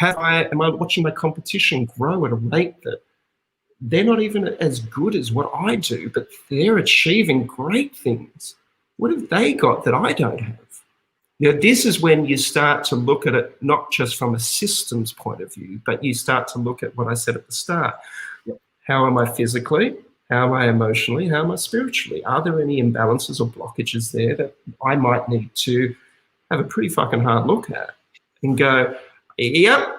Am I watching my competition grow at a rate that they're not even as good as what I do, but they're achieving great things? What have they got that I don't have? You know, this is when you start to look at it not just from a systems point of view, but you start to look at what I said at the start. Yep. How am I physically? How am I emotionally? How am I spiritually? Are there any imbalances or blockages there that I might need to have a pretty fucking hard look at and go, yeah,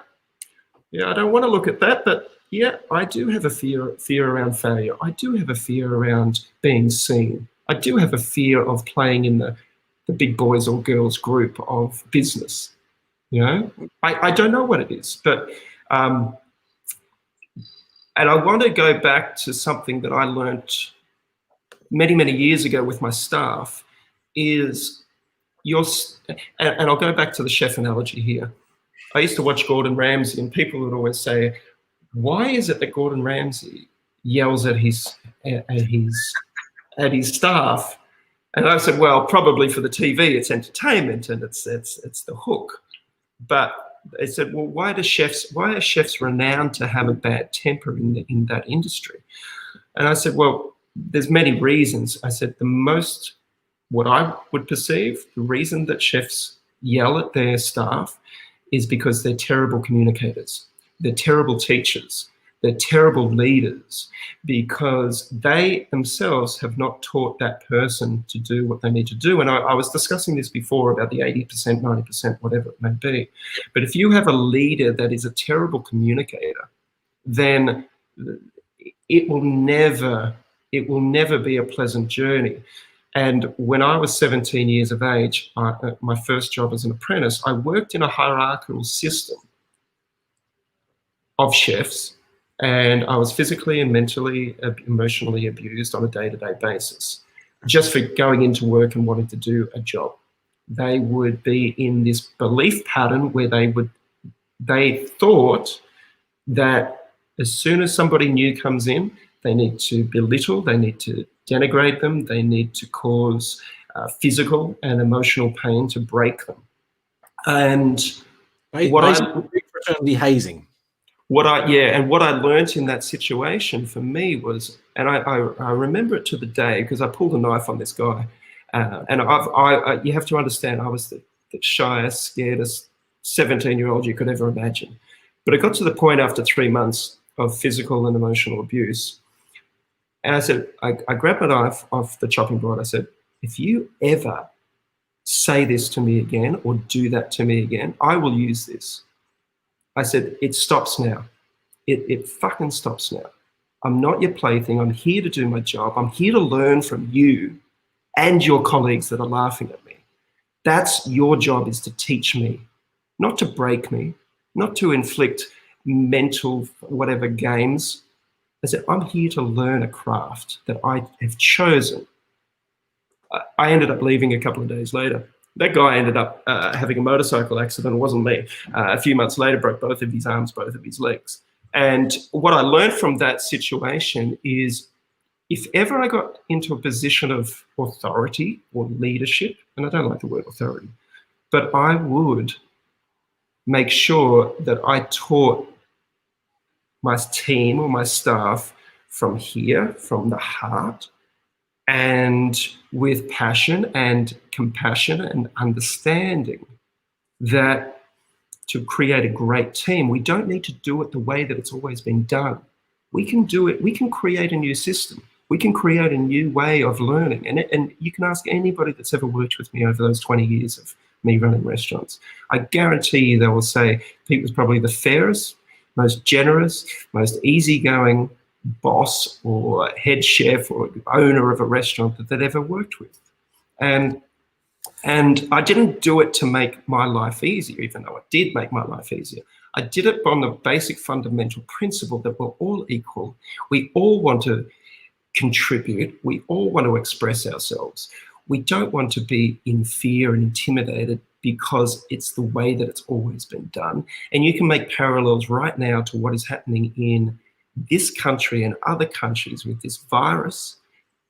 I don't want to look at that, but yeah, I do have a fear around failure. I do have a fear around being seen. I do have a fear of playing in the big boys or girls group of business. You know, I don't know what it is, but and I want to go back to something that I learned many, many years ago with my staff is and I'll go back to the chef analogy here. I used to watch Gordon Ramsay, and people would always say, why is it that Gordon Ramsay yells at his staff? And I said, well, probably for the TV, it's entertainment and it's the hook. But they said, well, why are chefs renowned to have a bad temper in that industry? And I said, well, there's many reasons. I said, what I would perceive, the reason that chefs yell at their staff is because they're terrible communicators. They're terrible teachers. They're terrible leaders, because they themselves have not taught that person to do what they need to do. And I was discussing this before about the 80%, 90%, whatever it may be. But if you have a leader that is a terrible communicator, then it will never be a pleasant journey. And when I was 17 years of age, my first job as an apprentice, I worked in a hierarchical system of chefs, and I was physically and mentally, emotionally abused on a day-to-day basis, just for going into work and wanting to do a job. They would be in this belief pattern where they thought that as soon as somebody new comes in, they need to belittle, they need to denigrate them, they need to cause physical and emotional pain to break them. And fraternity hazing. What I learned in that situation for me was, and I remember it to the day, because I pulled a knife on this guy, and you have to understand, I was the shyest, scaredest 17-year-old you could ever imagine. But it got to the point after 3 months of physical and emotional abuse. And I said, I grabbed my knife off the chopping board. I said, if you ever say this to me again or do that to me again, I will use this. I said, it stops now. It fucking stops now. I'm not your plaything. I'm here to do my job. I'm here to learn from you and your colleagues that are laughing at me. That's your job, is to teach me, not to break me, not to inflict mental whatever games. I said, I'm here to learn a craft that I have chosen. I ended up leaving a couple of days later. That guy ended up having a motorcycle accident. It wasn't me. A few months later, broke both of his arms, both of his legs. And what I learned from that situation is, if ever I got into a position of authority or leadership, and I don't like the word authority, but I would make sure that I taught my team or my staff from here, from the heart, and with passion and compassion and understanding, that to create a great team, we don't need to do it the way that it's always been done. We can do it. We can create a new system. We can create a new way of learning. And you can ask anybody that's ever worked with me over those 20 years of me running restaurants. I guarantee you they will say Pete was probably the fairest, most generous, most easygoing boss or head chef or owner of a restaurant that they'd ever worked with. And I didn't do it to make my life easier, even though it did make my life easier. I did it on the basic fundamental principle that we're all equal. We all want to contribute. We all want to express ourselves. We don't want to be in fear and intimidated because it's the way that it's always been done. And you can make parallels right now to what is happening in this country and other countries with this virus.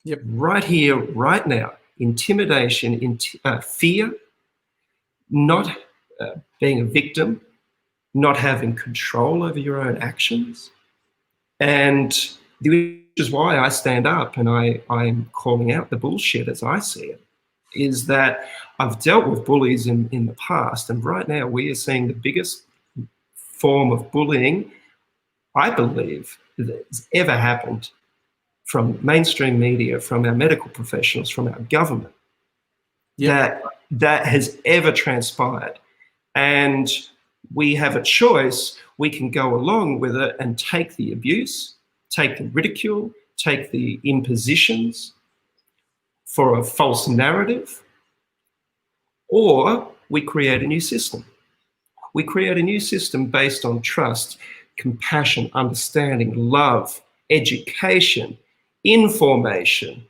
Yep. Right here, right now. Intimidation, fear, not being a victim, not having control over your own actions. And which is why I stand up and I'm calling out the bullshit as I see it, is that I've dealt with bullies in the past, and right now we are seeing the biggest form of bullying, I believe, that has ever happened from mainstream media, from our medical professionals, from our government, that has ever transpired. And we have a choice. We can go along with it and take the abuse, take the ridicule, take the impositions for a false narrative, or we create a new system. We create a new system based on trust, compassion, understanding, love, education, information.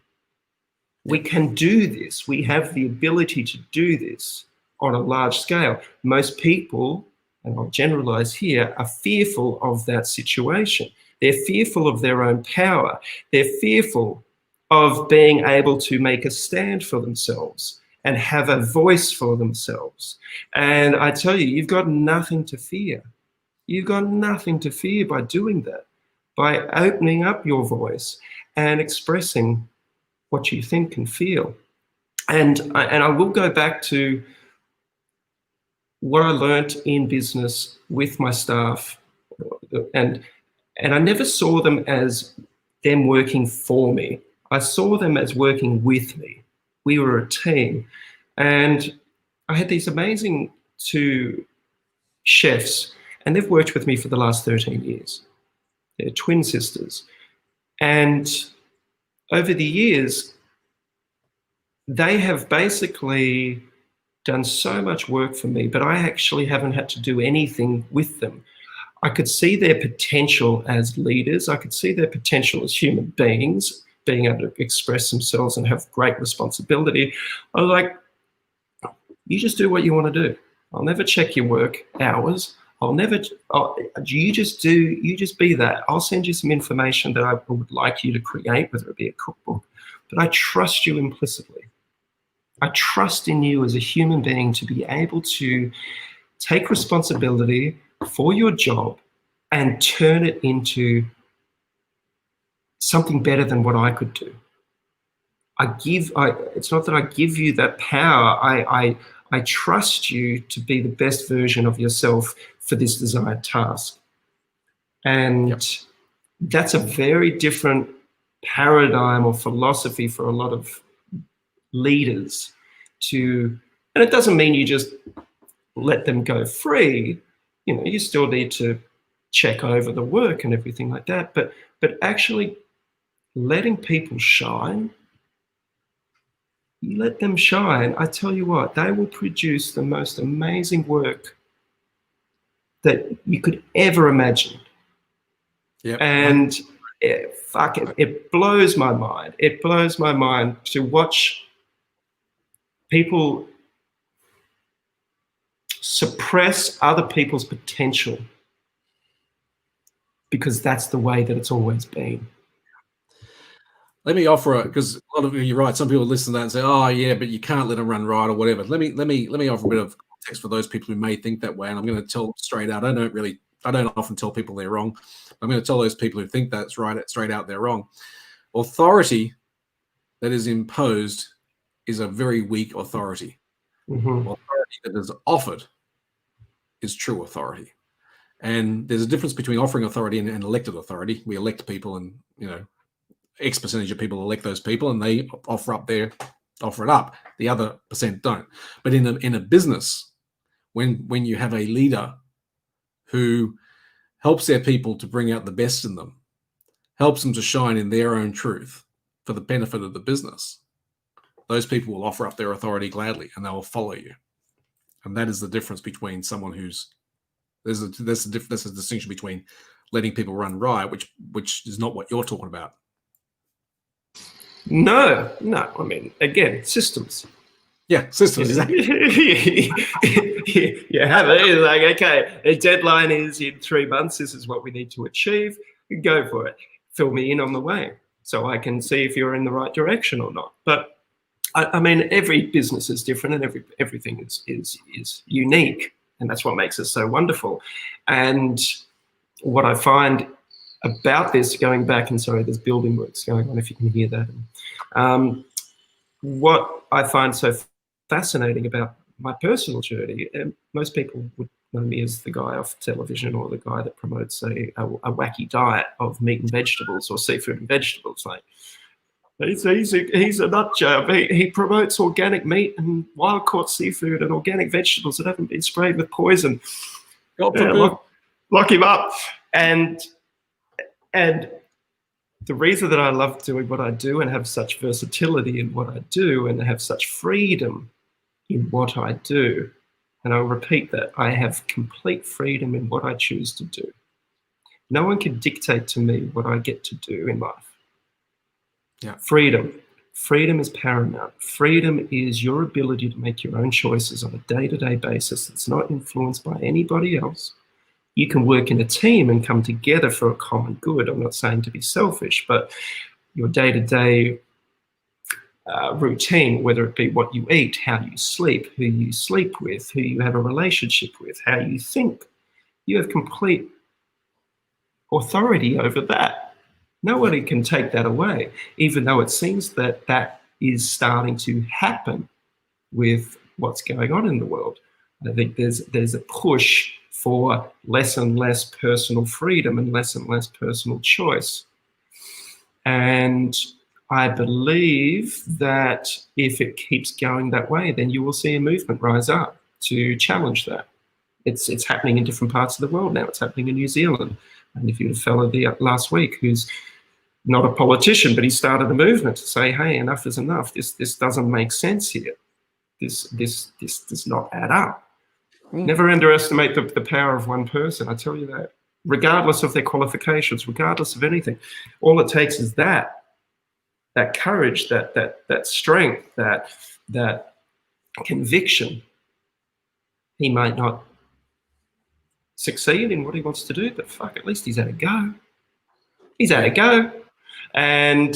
We can do this. We have the ability to do this on a large scale. Most people, and I'll generalize here, are fearful of that situation. They're fearful of their own power. They're fearful of being able to make a stand for themselves and have a voice for themselves. And I tell you, you've got nothing to fear. You've got nothing to fear by doing that, by opening up your voice and expressing what you think and feel. And I will go back to what I learned in business with my staff, and I never saw them as them working for me. I saw them as working with me. We were a team. And I had these amazing two chefs, and they've worked with me for the last 13 years. They're twin sisters. And over the years, they have basically done so much work for me, but I actually haven't had to do anything with them. I could see their potential as leaders. I could see their potential as human beings, being able to express themselves and have great responsibility. I was like, you just do what you want to do. I'll never check your work hours. You just be that. I'll send you some information that I would like you to create, whether it be a cookbook, but I trust you implicitly. I trust in you as a human being to be able to take responsibility for your job and turn it into something better than what I could do. It's not that I give you that power. I trust you to be the best version of yourself for this desired task. And that's a very different paradigm or philosophy for a lot of leaders to, and it doesn't mean you just let them go free. You know, you still need to check over the work and everything like that, but actually letting people shine. You let them shine, I tell you what, they will produce the most amazing work that you could ever imagine. Yep. And it blows my mind. It blows my mind to watch people suppress other people's potential because that's the way that it's always been. Let me offer it, because a lot of you, you're right. Some people listen to that and say, "Oh, yeah, but you can't let them run riot or whatever." Let me offer a bit of context for those people who may think that way, and I'm going to tell them straight out. I don't often tell people they're wrong. I'm going to tell those people who think that's right straight out they're wrong. Authority that is imposed is a very weak authority. Authority that is offered is true authority. And there's a difference between offering authority and elected authority. We elect people, and X percentage of people elect those people, and they offer it up. The other percent don't. But in a business, when you have a leader who helps their people to bring out the best in them, helps them to shine in their own truth for the benefit of the business, those people will offer up their authority gladly, and they will follow you. And that is the difference between someone who's there's a distinction between letting people run riot, which is not what you're talking about. No. I mean, again, systems. Yeah, systems. Exactly. You have it. It's like, okay, a deadline is in 3 months. This is what we need to achieve. Go for it. Fill me in on the way so I can see if you're in the right direction or not. But I mean, every business is different, and everything is unique, and that's what makes it so wonderful. And what I find about this, going back, and sorry, there's building works going on if you can hear that. What I find so fascinating about my personal journey, and most people would know me as the guy off television or the guy that promotes a wacky diet of meat and vegetables or seafood and vegetables. Like, he's a nut job. He promotes organic meat and wild caught seafood and organic vegetables that haven't been sprayed with poison. Lock him up. And the reason that I love doing what I do and have such versatility in what I do and have such freedom in what I do, and I'll repeat that, I have complete freedom in what I choose to do. No one can dictate to me what I get to do in life. Yeah. Freedom is paramount. Freedom is your ability to make your own choices on a day-to-day basis that's not influenced by anybody else. You can work in a team and come together for a common good. I'm not saying to be selfish, but your day-to-day routine, whether it be what you eat, how you sleep, who you sleep with, who you have a relationship with, how you think, you have complete authority over that. Nobody can take that away, even though it seems that that is starting to happen with what's going on in the world. I think there's a push for less and less personal freedom and less personal choice. And I believe that if it keeps going that way, then you will see a movement rise up to challenge that. It's happening in different parts of the world now. It's happening in New Zealand. And if you had a fellow there last week who's not a politician, but he started a movement to say, hey, enough is enough. This doesn't make sense here. This does not add up. Never underestimate the power of one person. I tell you that, regardless of their qualifications, regardless of anything. All it takes is that courage, that strength, that conviction. He might not succeed in what he wants to do, but fuck, at least he's had a go. He's had a go. And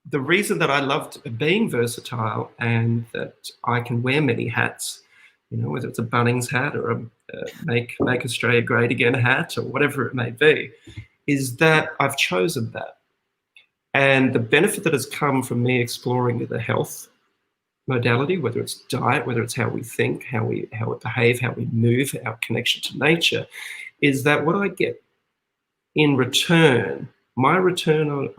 the reason that I loved being versatile and that I can wear many hats, whether it's a Bunnings hat or a Make Australia Great Again hat or whatever it may be, is that I've chosen that. And the benefit that has come from me exploring the health modality, whether it's diet, whether it's how we think, how we behave, how we move, our connection to nature, is that what I get in return, my return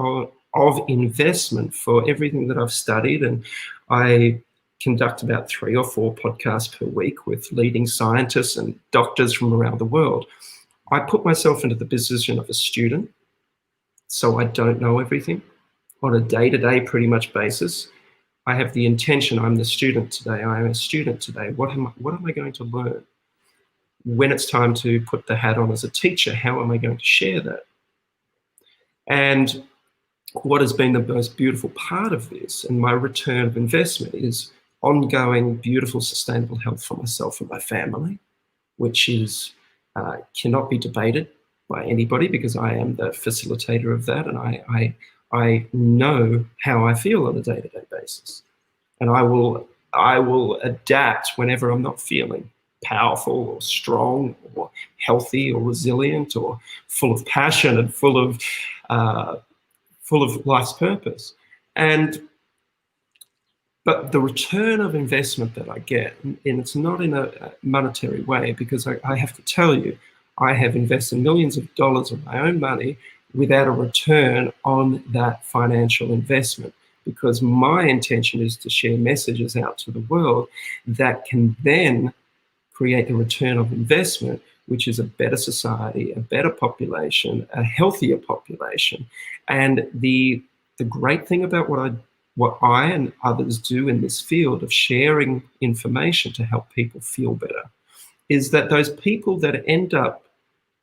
of investment for everything that I've studied, and I conduct about 3 or 4 podcasts per week with leading scientists and doctors from around the world. I put myself into the position of a student, so I don't know everything on a day-to-day pretty much basis. I have the intention, I'm the student today, I am a student today. What am I going to learn? When it's time to put the hat on as a teacher, how am I going to share that? And what has been the most beautiful part of this and my return of investment is ongoing, beautiful, sustainable health for myself and my family, which is cannot be debated by anybody because I am the facilitator of that, and I know how I feel on a day-to-day basis, and I will adapt whenever I'm not feeling powerful or strong or healthy or resilient or full of passion and full of life's purpose. But the return of investment that I get, and it's not in a monetary way, because I have to tell you, I have invested millions of dollars of my own money without a return on that financial investment, because my intention is to share messages out to the world that can then create a return of investment, which is a better society, a better population, a healthier population. And the great thing about what I and others do in this field of sharing information to help people feel better is that those people that end up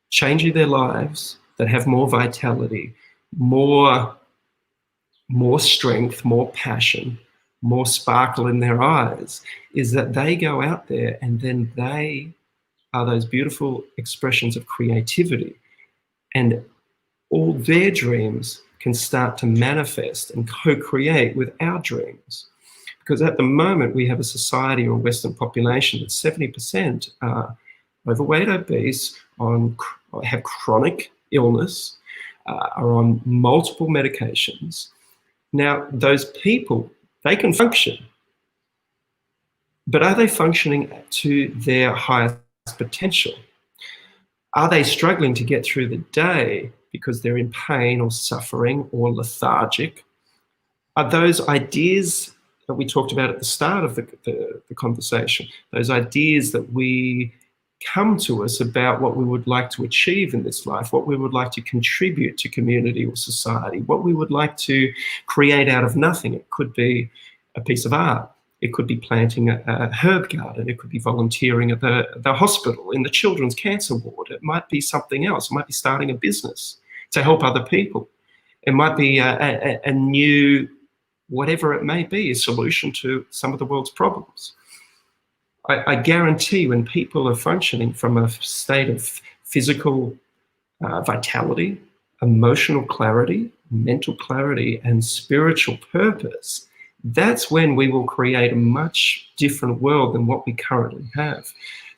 changing their lives, that have more vitality, more strength, more passion, more sparkle in their eyes, is that they go out there and then they are those beautiful expressions of creativity, and all their dreams can start to manifest and co-create with our dreams. Because at the moment we have a society or a Western population that 70% are overweight, obese, have chronic illness, are on multiple medications. Now, those people, they can function, but are they functioning to their highest potential? Are they struggling to get through the day because they're in pain or suffering or lethargic? Are those ideas that we talked about at the start of the conversation, those ideas that we come to us about what we would like to achieve in this life, what we would like to contribute to community or society, what we would like to create out of nothing? It could be a piece of art. It could be planting a herb garden. It could be volunteering at the hospital, in the children's cancer ward. It might be something else. It might be starting a business to help other people. It might be a new, whatever it may be, a solution to some of the world's problems. I guarantee when people are functioning from a state of physical vitality, emotional clarity, mental clarity, and spiritual purpose, that's when we will create a much different world than what we currently have.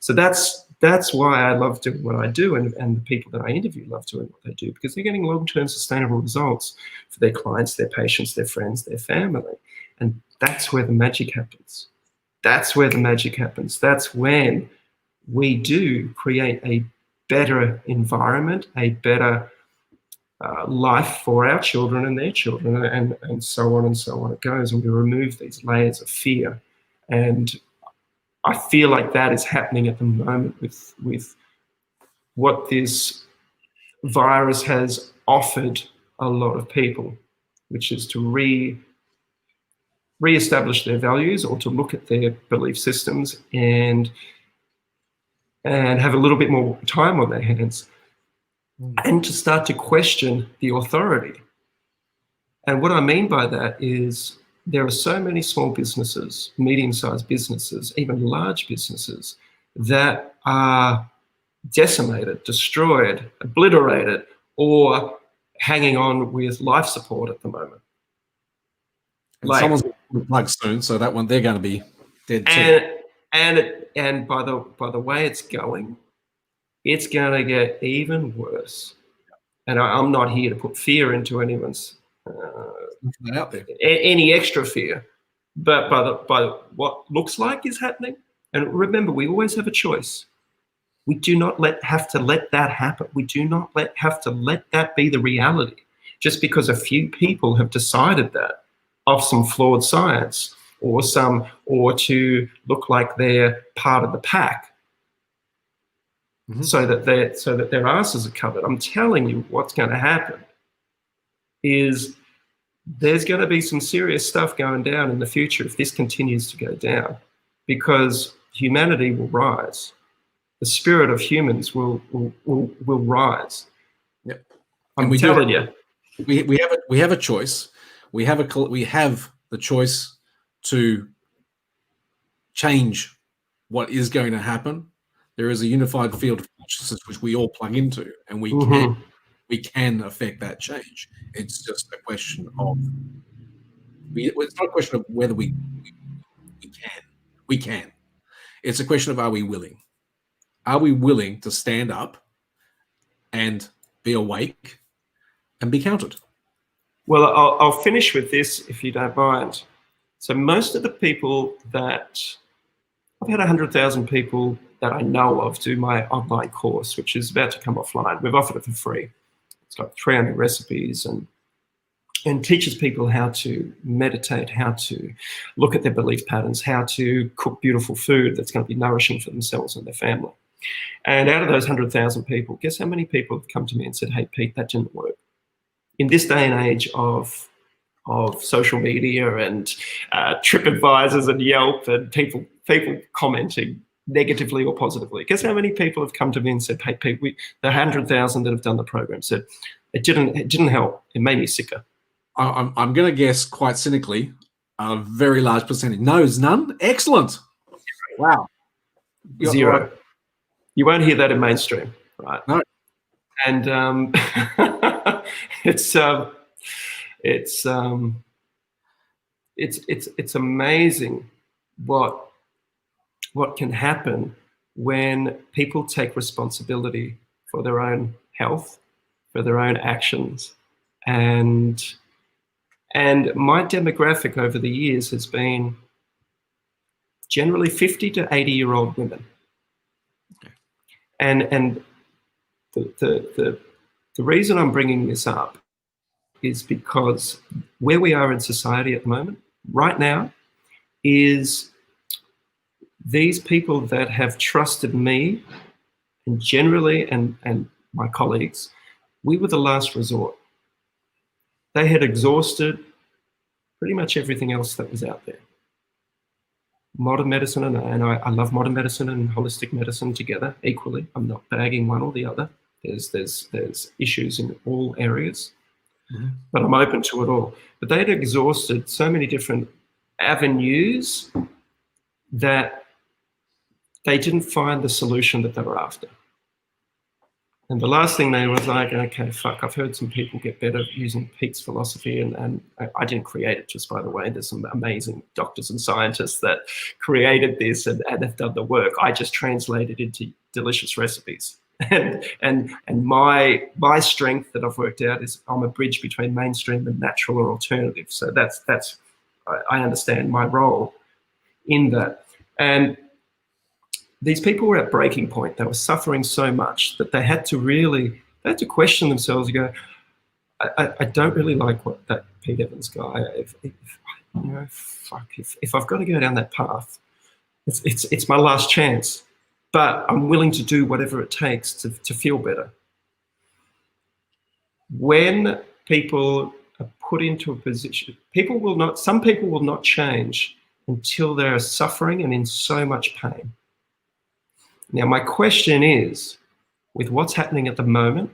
So that's why I love doing what I do, and the people that I interview love doing what they do, because they're getting long-term sustainable results for their clients, their patients, their friends, their family. And that's where the magic happens. That's where the magic happens. That's when we do create a better environment, a better life for our children and their children, and so on and so on it goes. And we remove these layers of fear. And I feel like that is happening at the moment with what this virus has offered a lot of people, which is to re-establish their values, or to look at their belief systems and have a little bit more time on their hands, and to start to question the authority. And what I mean by that is there are so many small businesses, medium-sized businesses, even large businesses that are decimated, destroyed, obliterated, or hanging on with life support at the moment. And someone's going to plug soon, so that one, they're going to be dead too. And by the way it's going to get even worse. And I'm not here to put fear into anyone's out there. Any extra fear, but by what looks like is happening. And remember, we always have a choice. We do not have to let that happen. We do not have to let that be the reality. Just because a few people have decided that of some flawed science or to look like they're part of the pack, so that their asses are covered. I'm telling you, what's going to happen is there's going to be some serious stuff going down in the future if this continues to go down, because humanity will rise. The spirit of humans will rise. Yep. I'm telling you. We have a choice. We have the choice to change what is going to happen. There is a unified field of consciousness which we all plug into, and we can affect that change. It's just a question of it's not a question of whether we can. We can. It's a question of, are we willing? Are we willing to stand up and be awake and be counted? Well, I'll finish with this, if you don't mind. So most of the people that I've had 100,000 people that I know of do my online course, which is about to come offline. We've offered it for free. It's got 300 recipes and teaches people how to meditate, how to look at their belief patterns, how to cook beautiful food that's going to be nourishing for themselves and their family. And out of those 100,000 people, guess how many people have come to me and said, "Hey, Pete, that didn't work." In this day and age of social media and TripAdvisors and Yelp and people commenting negatively or positively, guess how many people have come to me and said, "Hey, Pete, the 100,000 that have done the program said it didn't help. It made me sicker." I'm going to guess quite cynically, a very large percentage. No, it's none. Excellent. Wow. Zero. Right. You won't hear that in mainstream, right? No. And it's amazing what can happen when people take responsibility for their own health, for their own actions. And my demographic over the years has been generally 50 to 80-year-old women. Okay. And the reason I'm bringing this up is because where we are in society at the moment, right now, is these people that have trusted me and generally and my colleagues, we were the last resort. They had exhausted pretty much everything else that was out there. Modern medicine, and I love modern medicine and holistic medicine together equally. I'm not bagging one or the other. There's issues in all areas, but I'm open to it all. But they'd exhausted so many different avenues that they didn't find the solution that they were after. And the last thing they was like, okay, fuck, I've heard some people get better using Pete's philosophy, and I didn't create it, just by the way. There's some amazing doctors and scientists that created this and have done the work. I just translated into delicious recipes. And my strength that I've worked out is I'm a bridge between mainstream and natural or alternative. So that's I understand my role in that. And these people were at breaking point. They were suffering so much that they had to question themselves and go, I don't really like what that Pete Evans guy, if I've got to go down that path, it's my last chance, but I'm willing to do whatever it takes to feel better. When people are put into a position, some people will not change until they're suffering and in so much pain. Now, my question is, with what's happening at the moment,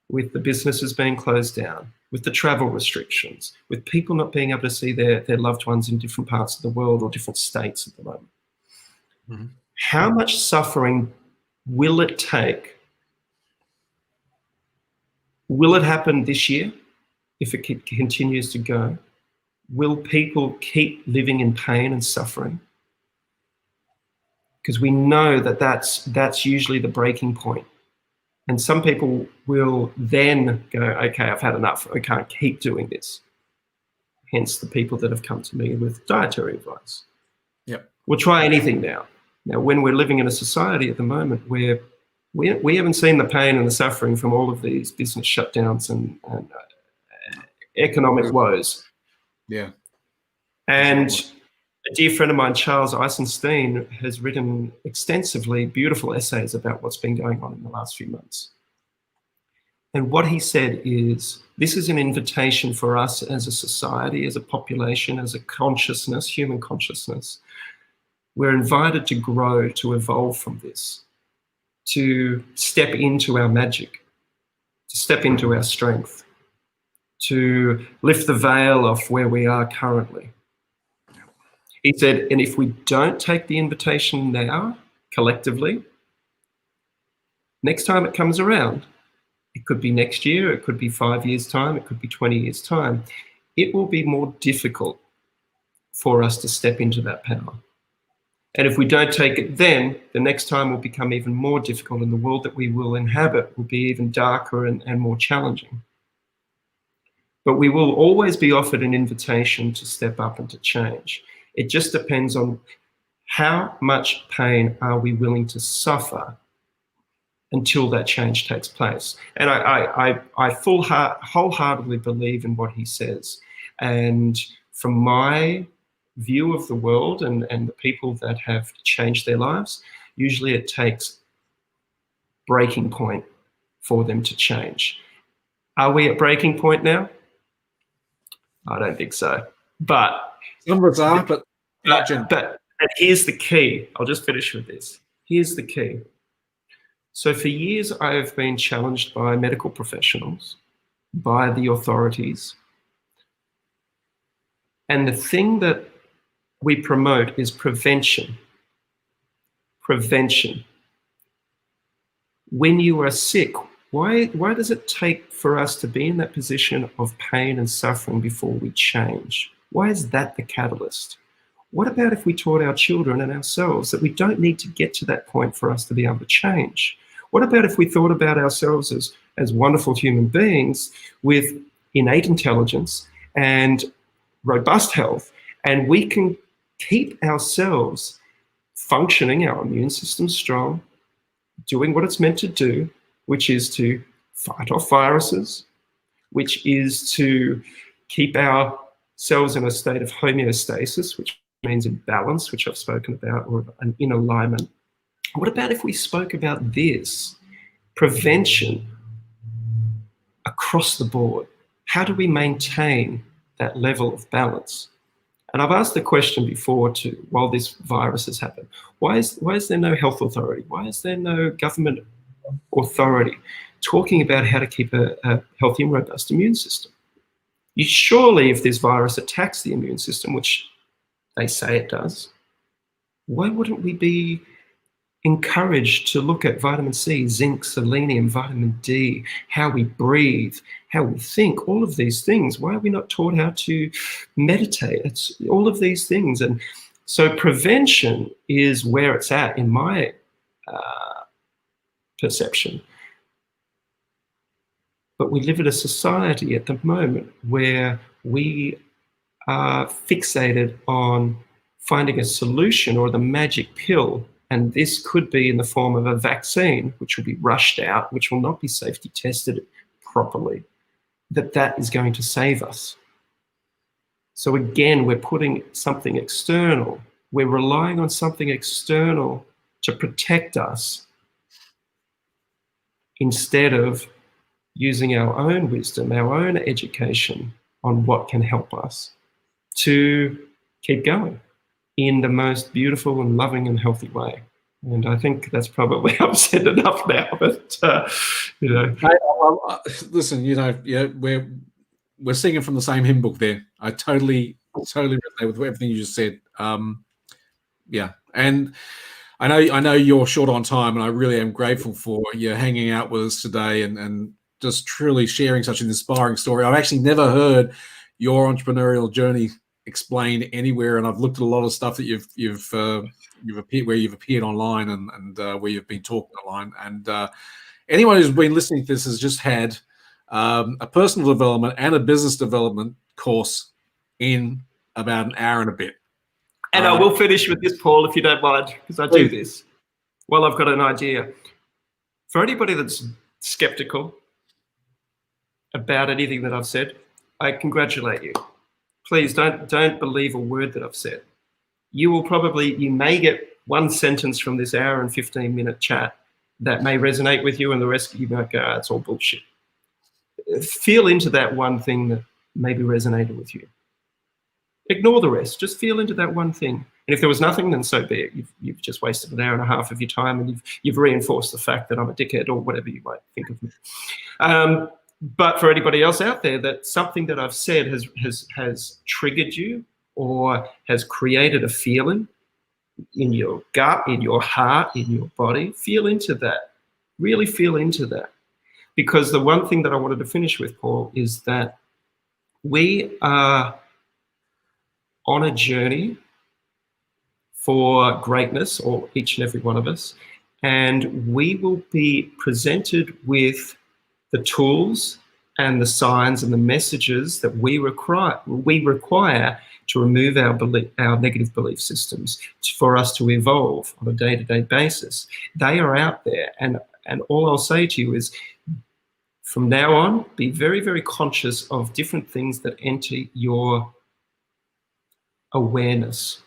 with the businesses being closed down, with the travel restrictions, with people not being able to see their loved ones in different parts of the world or different states at the moment, how much suffering will it take? Will it happen this year if it continues to go? Will people keep living in pain and suffering? Because we know that that's usually the breaking point. And some people will then go, okay, I've had enough. I can't keep doing this. hence the people that have come to me with dietary advice. Yep. We'll try anything now. Now, when we're living in a society at the moment where we haven't seen the pain and the suffering from all of these business shutdowns and economic woes. Yeah. And a dear friend of mine, Charles Eisenstein, has written extensively beautiful essays about what's been going on in the last few months. And what he said is, this is an invitation for us as a society, as a population, as a consciousness, human consciousness. We're invited to grow, to evolve from this, to step into our magic, to step into our strength, to lift the veil off where we are currently. He said, and if we don't take the invitation now, collectively, next time it comes around, it could be next year, it could be 5 years' time, it could be 20 years' time, it will be more difficult for us to step into that power. And if we don't take it then, the next time will become even more difficult, and the world that we will inhabit will be even darker and more challenging. But we will always be offered an invitation to step up and to change. It just depends on how much pain are we willing to suffer until that change takes place. And I wholeheartedly believe in what he says. And from my view of the world and the people that have changed their lives, usually it takes breaking point for them to change. Are we at breaking point now? I don't think so. But some of us are, but here's the key. I'll just finish with this. Here's the key. So for years, I have been challenged by medical professionals, by the authorities. And the thing that we promote is prevention. Prevention. When you are sick, why does it take for us to be in that position of pain and suffering before we change? Why is that the catalyst? What about if we taught our children and ourselves that we don't need to get to that point for us to be able to change? What about if we thought about ourselves as wonderful human beings with innate intelligence and robust health, and we can keep ourselves functioning, our immune system strong, doing what it's meant to do, which is to fight off viruses, which is to keep ourselves in a state of homeostasis, which means in balance, which I've spoken about, or in alignment. What about if we spoke about this? Prevention across the board. How do we maintain that level of balance? And I've asked the question before too, while this virus has happened, why is there no health authority? Why is there no government authority talking about how to keep a healthy and robust immune system? Surely if this virus attacks the immune system, which they say it does, why wouldn't we be encouraged to look at vitamin C, zinc, selenium, vitamin D, how we breathe, how we think, all of these things? Why are we not taught how to meditate? It's all of these things. And so prevention is where it's at in my perception. But we live in a society at the moment where we are fixated on finding a solution or the magic pill. And this could be in the form of a vaccine, which will be rushed out, which will not be safety tested properly, that is going to save us. So again, we're putting something external. We're relying on something external to protect us instead of using our own wisdom, our own education on what can help us to keep going in the most beautiful and loving and healthy way. And I think that's probably, I've said enough now, but, you know. Listen, you know, yeah, we're singing from the same hymn book there. I totally resonate with everything you just said. Yeah, and I know you're short on time, and I really am grateful for you hanging out with us today and just truly sharing such an inspiring story. I've actually never heard your entrepreneurial journey explained anywhere, and I've looked at a lot of stuff that you've appeared online and where you've been talking online. And anyone who's been listening to this has just had a personal development and a business development course in about an hour and a bit. And I will finish with this, Paul, if you don't mind, because I do this. Well, I've got an idea. For anybody that's skeptical about anything that I've said, I congratulate you. Please don't believe a word that I've said. You may get one sentence from this hour and 15-minute chat that may resonate with you, and the rest of you might go, oh, it's all bullshit. Feel into that one thing that maybe resonated with you. Ignore the rest. Just feel into that one thing. And if there was nothing, then so be it. You've just wasted an hour and a half of your time, and you've reinforced the fact that I'm a dickhead or whatever you might think of me. But for anybody else out there, that something that I've said has triggered you or has created a feeling in your gut, in your heart, in your body, feel into that. Really feel into that. Because the one thing that I wanted to finish with, Paul, is that we are on a journey for greatness, or each and every one of us, and we will be presented with the tools and the signs and the messages that we require to remove our negative belief systems, for us to evolve on a day-to-day basis. They are out there, and all I'll say to you is, from now on, be very, very conscious of different things that enter your awareness.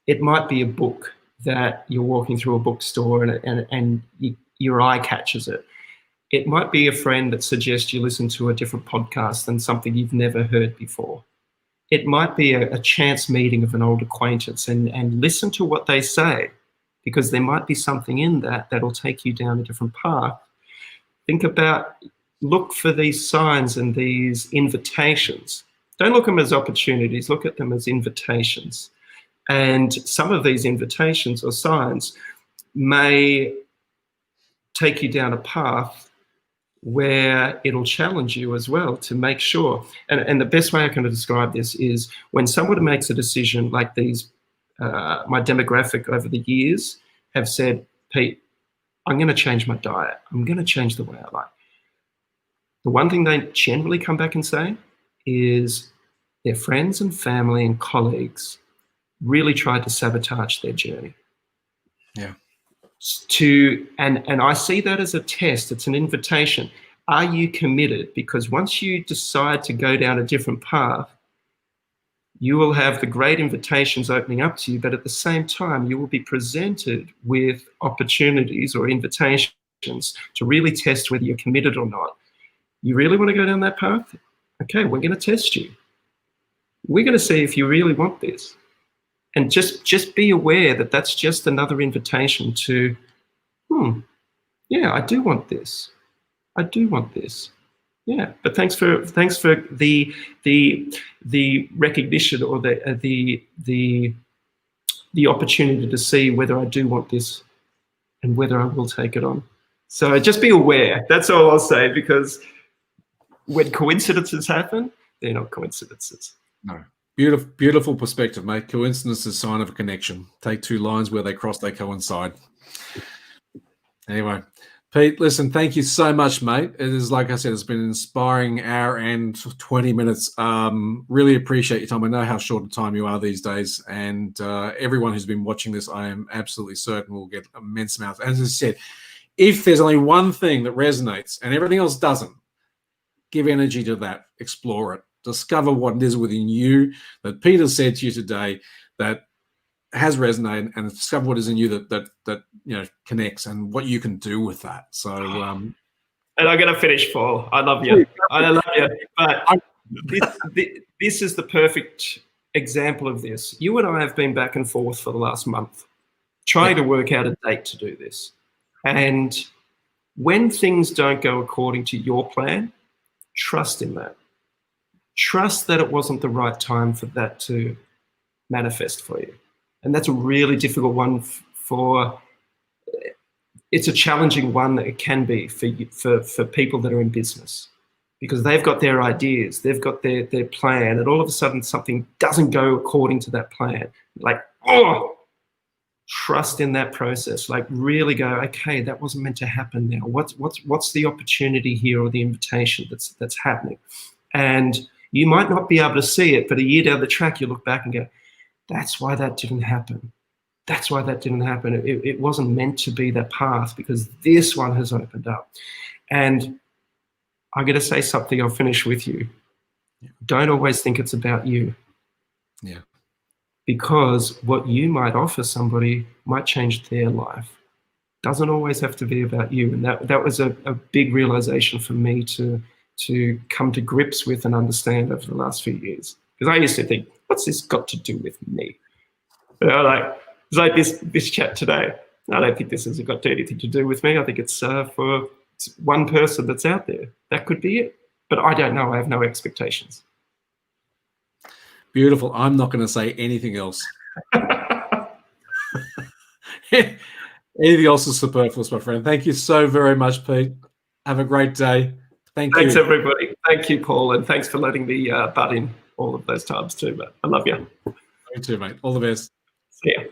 It might be a book that you're walking through a bookstore and your eye catches it. It might be a friend that suggests you listen to a different podcast than something you've never heard before. It might be a chance meeting of an old acquaintance, and listen to what they say, because there might be something in that that'll take you down a different path. Look for these signs and these invitations. Don't look at them as opportunities, look at them as invitations. And some of these invitations or signs may take you down a path where it'll challenge you as well, to make sure. And the best way I can describe this is when someone makes a decision like these, my demographic over the years have said, Pete, I'm going to change my diet. I'm going to change the way I like. The one thing they generally come back and say is their friends and family and colleagues really tried to sabotage their journey. Yeah. And I see that as a test. It's an invitation. Are you committed? Because once you decide to go down a different path, you will have the great invitations opening up to you, but at the same time, you will be presented with opportunities or invitations to really test whether you're committed or not. You really want to go down that path? Okay, we're going to test you. We're going to see if you really want this. And just be aware that that's just another invitation to, yeah, I do want this. I do want this. Yeah, but thanks for the recognition or the opportunity to see whether I do want this and whether I will take it on. So just be aware. That's all I'll say, because when coincidences happen, they're not coincidences. No. Beautiful perspective, mate. Coincidence is a sign of a connection. Take two lines, where they cross, they coincide. Anyway, Pete, listen, thank you so much, mate. It is, like I said, it's been an inspiring hour and 20 minutes. Really appreciate your time. I know how short a time you are these days, and everyone who's been watching this, I am absolutely certain will get immense amounts. As I said, if there's only one thing that resonates and everything else doesn't, give energy to that. Explore it. Discover what it is within you that Peter said to you today that has resonated, and discover what is in you that connects, and what you can do with that. So, and I'm going to finish, Paul. I love you. I love you. But this is the perfect example of this. You and I have been back and forth for the last month, trying to work out a date to do this. And when things don't go according to your plan, trust in that. Trust that it wasn't the right time for that to manifest for you. And that's a really difficult one it's a challenging one that it can be for people that are in business, because they've got their ideas, they've got their plan, and all of a sudden something doesn't go according to that plan. Like, trust in that process. Like, really go, okay, that wasn't meant to happen now. What's the opportunity here, or the invitation that's happening? And You might not be able to see it, but a year down the track, you look back and go, that's why that didn't happen. That's why that didn't happen. It wasn't meant to be that path because this one has opened up. And I'm going to say something, I'll finish with you. Don't always think it's about you. Yeah. Because what you might offer somebody might change their life. Doesn't always have to be about you. And that was a big realization for me to come to grips with and understand over the last few years. Because I used to think, what's this got to do with me? It's like this chat today. I don't think this has got anything to do with me. I think it's for one person that's out there. That could be it. But I don't know. I have no expectations. Beautiful. I'm not going to say anything else. Anything else is superfluous, my friend. Thank you so very much, Pete. Have a great day. Thanks, everybody. Thank you, Paul, and thanks for letting me butt in all of those times too. But I love you. You too, mate. All the best. See ya.